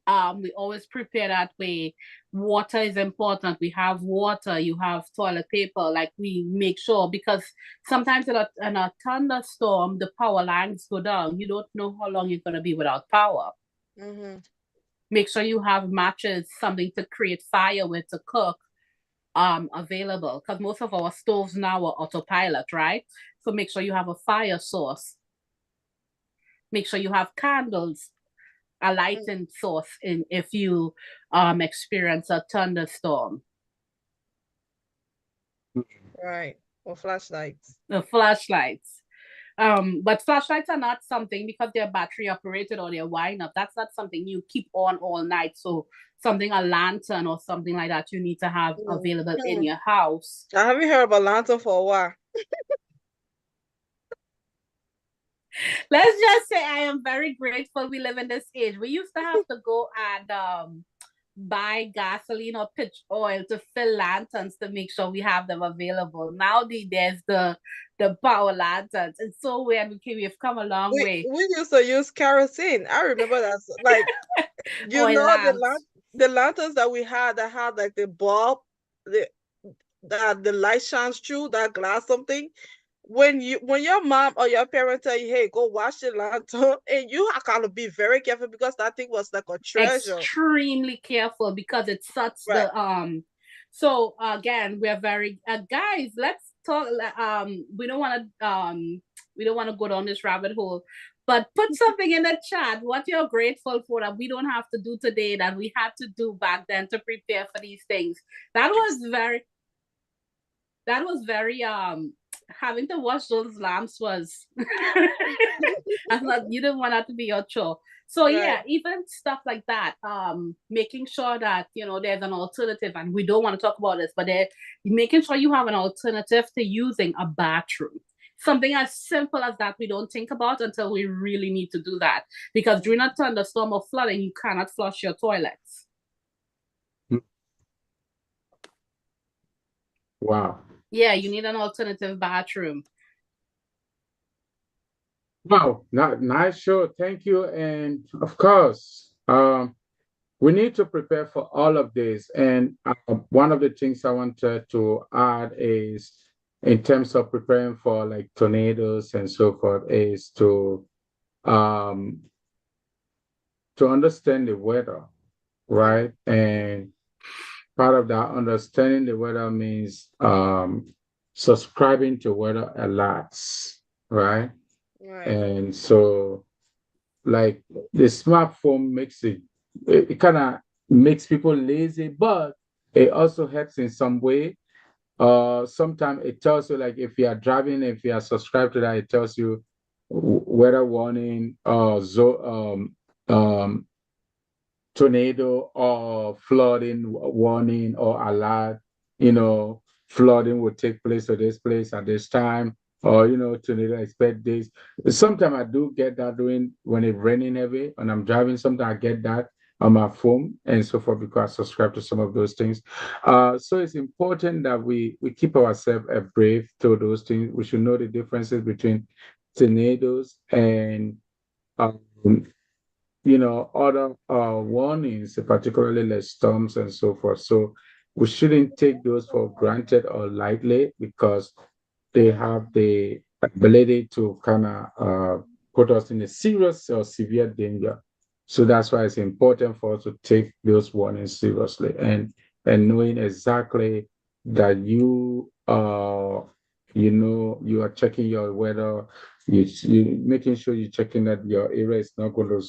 Speaker 3: We always prepare that way. Water is important. We have water, you have toilet paper, like we make sure, because sometimes in a thunderstorm, the power lines go down. You don't know how long you're going to be without power. Make sure you have matches, something to create fire with to cook, available. Because most of our stoves now are autopilot, right? So make sure you have a fire source. Make sure you have candles a lighting source in if you experience a thunderstorm.
Speaker 5: Right. Or flashlights.
Speaker 3: The flashlights. But flashlights are not something because they're battery operated or they're wind up. That's not something you keep on all night. So something a lantern or something like that you need to have available in your house.
Speaker 5: I haven't heard about lantern for a while.
Speaker 3: Let's just say I am very grateful we live in this age. We used to have to go and buy gasoline or pitch oil to fill lanterns to make sure we have them available. Now there's the power lanterns. It's so weird. We've come a long way.
Speaker 5: We used to use kerosene. I remember that. Like, you
Speaker 3: Oil
Speaker 5: know,
Speaker 3: lamps.
Speaker 5: the lanterns that we had that had like the bulb, the that the light shines through that glass something. When your mom or your parent tell you, hey, go wash the lantern, and you have got to be very careful because that thing was like a treasure.
Speaker 3: Extremely careful because it sucks
Speaker 5: Right.
Speaker 3: the so again we're very guys, let's talk. We don't want to go down this rabbit hole, but put something in the chat what you're grateful for that we don't have to do today that we had to do back then to prepare for these things. That was very having to wash those lamps was you didn't want that to be your chore. So
Speaker 5: Right.
Speaker 3: yeah, even stuff like that, making sure that there's an alternative, and we don't want to talk about this, but making sure you have an alternative to using a bathroom. Something as simple as that we don't think about until we really need to do that. Because during a thunderstorm or flooding, you cannot flush your toilets.
Speaker 4: Wow.
Speaker 3: Yeah, you need an alternative bathroom.
Speaker 4: Wow, nice show. Thank you. And of course, we need to prepare for all of this. And one of the things I wanted to add is, in terms of preparing for like tornadoes and so forth, is to understand the weather, right? And part of that understanding the weather means subscribing to weather alerts, right?
Speaker 5: Right.
Speaker 4: And so, like, the smartphone makes it kind of makes people lazy, but it also helps in some way. Sometimes it tells you, like, if you are driving, if you are subscribed to that, it tells you weather warning, tornado or flooding warning or alert, flooding will take place at this place at this time, or, tornado expect this. Sometimes I do get that when it's raining heavy and I'm driving, sometimes I get that on my phone and so forth because I subscribe to some of those things. So it's important that we keep ourselves brave to those things. We should know the differences between tornadoes and um, other warnings, particularly like storms and so forth. So we shouldn't take those for granted or lightly because they have the ability to kind of put us in a serious or severe danger. So that's why it's important for us to take those warnings seriously and knowing exactly that you you are checking your weather, you making sure you're checking that your area is not going to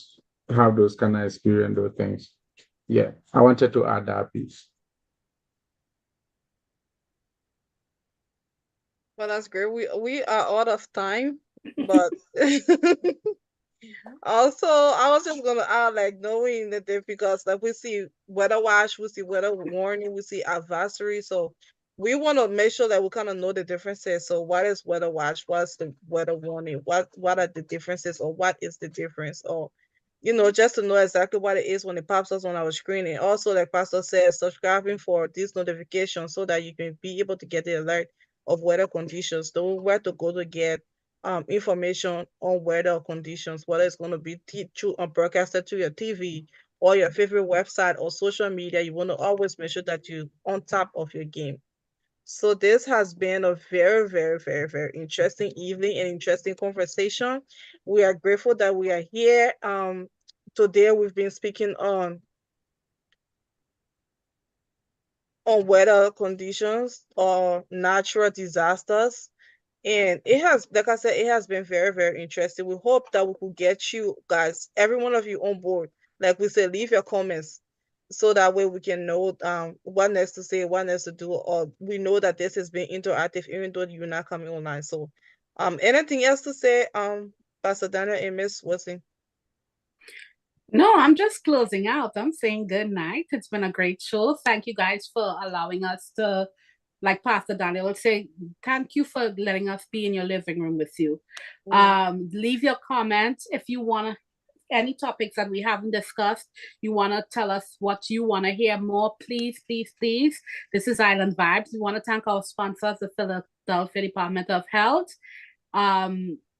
Speaker 4: have those kind of experience those things. Yeah, I wanted to add that piece.
Speaker 5: Well, that's great. We are out of time, but also I was just gonna add, like, knowing that because like we see weather watch, we see weather warning, we see advisory, so we want to make sure that we kind of know the differences. So what is weather watch? What's the weather warning? What are the differences, or what is the difference? Or just to know exactly what it is when it pops up on our screen. And also, like Pastor says, subscribing for these notifications so that you can be able to get the alert of weather conditions, know where to go to get information on weather conditions, whether it's going to be broadcasted to your TV or your favorite website or social media. You want to always make sure that you're on top of your game. So this has been a very, very, very, very interesting evening and interesting conversation. We are grateful that we are here. Today we've been speaking on weather conditions or natural disasters. And it has, like I said, it has been very, very interesting. We hope that we could get you guys, every one of you, on board like we say, leave your comments so that way we can know what next to say, what next to do, or we know that this is being interactive even though you're not coming online. So anything else to say, Pastor Daniel and Miss Wilson?
Speaker 3: No, I'm just closing out. I'm saying good night. It's been a great show. Thank you guys for allowing us to, like Pastor Daniel would say, thank you for letting us be in your living room with you. Leave your comments if you want to, any topics that we haven't discussed, you want to tell us what you want to hear more, please, please, please. This is Island Vibes. We want to thank our sponsors, the Philadelphia Department of Health.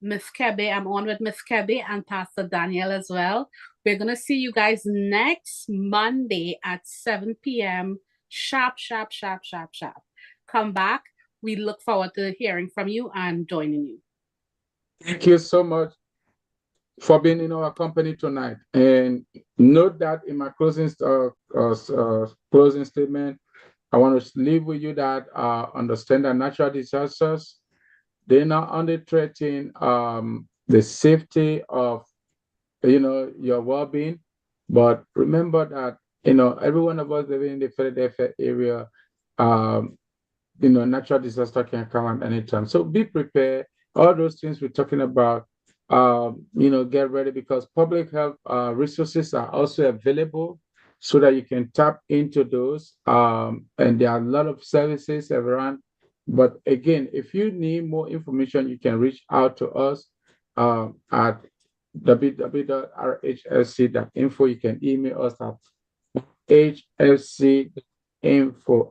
Speaker 3: Miss Kebe, I'm on with Miss Kebe and Pastor Daniel as well. We're going to see you guys next Monday at 7 p.m. Sharp. Come back. We look forward to hearing from you and joining you.
Speaker 4: Thank you so much for being in our company tonight. And note that in my closing statement, I want to leave with you that understand that natural disasters, they're not only threatening the safety of your well-being, but remember that every one of us living in the Philadelphia area, natural disaster can come at any time. So be prepared. All those things we're talking about, get ready, because public health resources are also available so that you can tap into those. And there are a lot of services around. But again, if you need more information, you can reach out to us at www.rhfc.info. You can email us at hfc.info,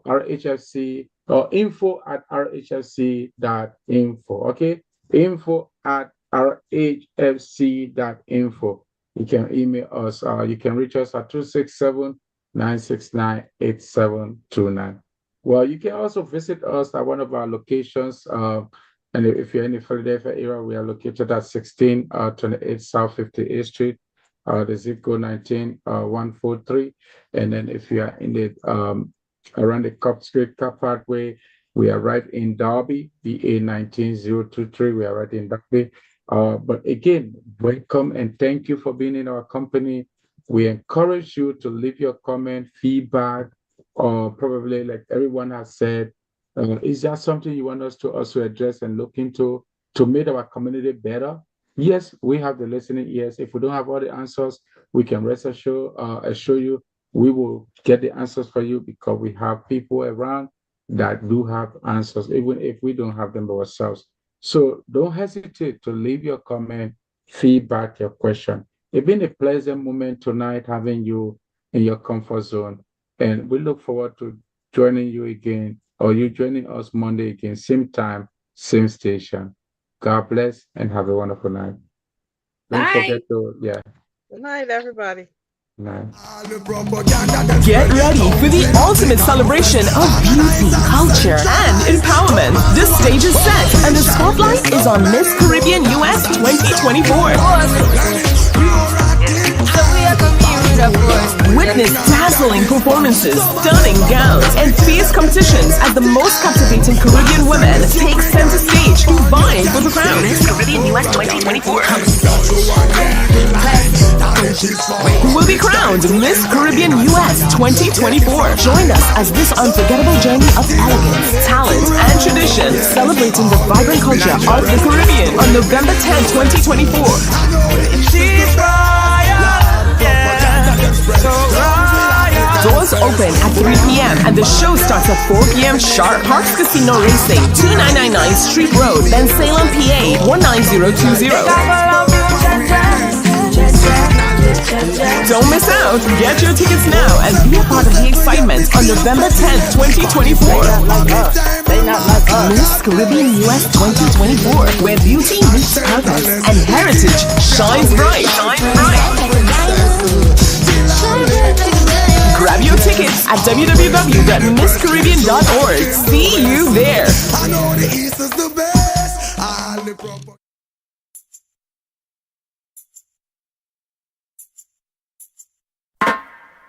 Speaker 4: rhfc, or info@rhfc.info. Okay, info@rhfc.info. You can email us. You can reach us at 267-969-8729. Well, you can also visit us at one of our locations. And if you're in the Philadelphia area, we are located at 1628 South 58th Street, the zip code 19143. And then if you are in the around the Cup Street Car Parkway, we are right in Derby, BA 19023. We are right in Derby. But again, welcome and thank you for being in our company. We encourage you to leave your comment, feedback, or probably, like everyone has said, is that something you want us to also address and look into to make our community better? Yes, we have the listening ears. If we don't have all the answers, we can rest assured, assure you we will get the answers for you, because we have people around that do have answers, even if we don't have them ourselves. So don't hesitate to leave your comment, feedback, your question. It's been a pleasant moment tonight having you in your comfort zone. And we look forward to joining you again, or you joining us Monday again, same time, same station. God bless and have a wonderful night. Don't forget to,
Speaker 5: Good night, everybody.
Speaker 4: Night.
Speaker 1: Get ready for the ultimate celebration of beauty, culture, and empowerment. The stage is set and the spotlight is on Miss Caribbean US 2024. Witness dazzling performances, stunning gowns, and fierce competitions as the most captivating Caribbean women take center stage to vying for the crown. Miss Caribbean US 2024. Who will be crowned Miss Caribbean US 2024? Join us as this unforgettable journey of elegance, talent, and tradition, celebrating the vibrant culture of the Caribbean on November 10, 2024. Doors open at 3 p.m. and the show starts at 4 p.m. sharp. Parks Casino Racing, 2999 Street Road, Ben Salem, PA 19020. Don't miss out. Get your tickets now and be a part of the excitement on November 10th, 2024. Miss Caribbean US 2024, where beauty meets purpose and heritage shines bright. Grab your tickets at www.misscaribbean.org. See you there.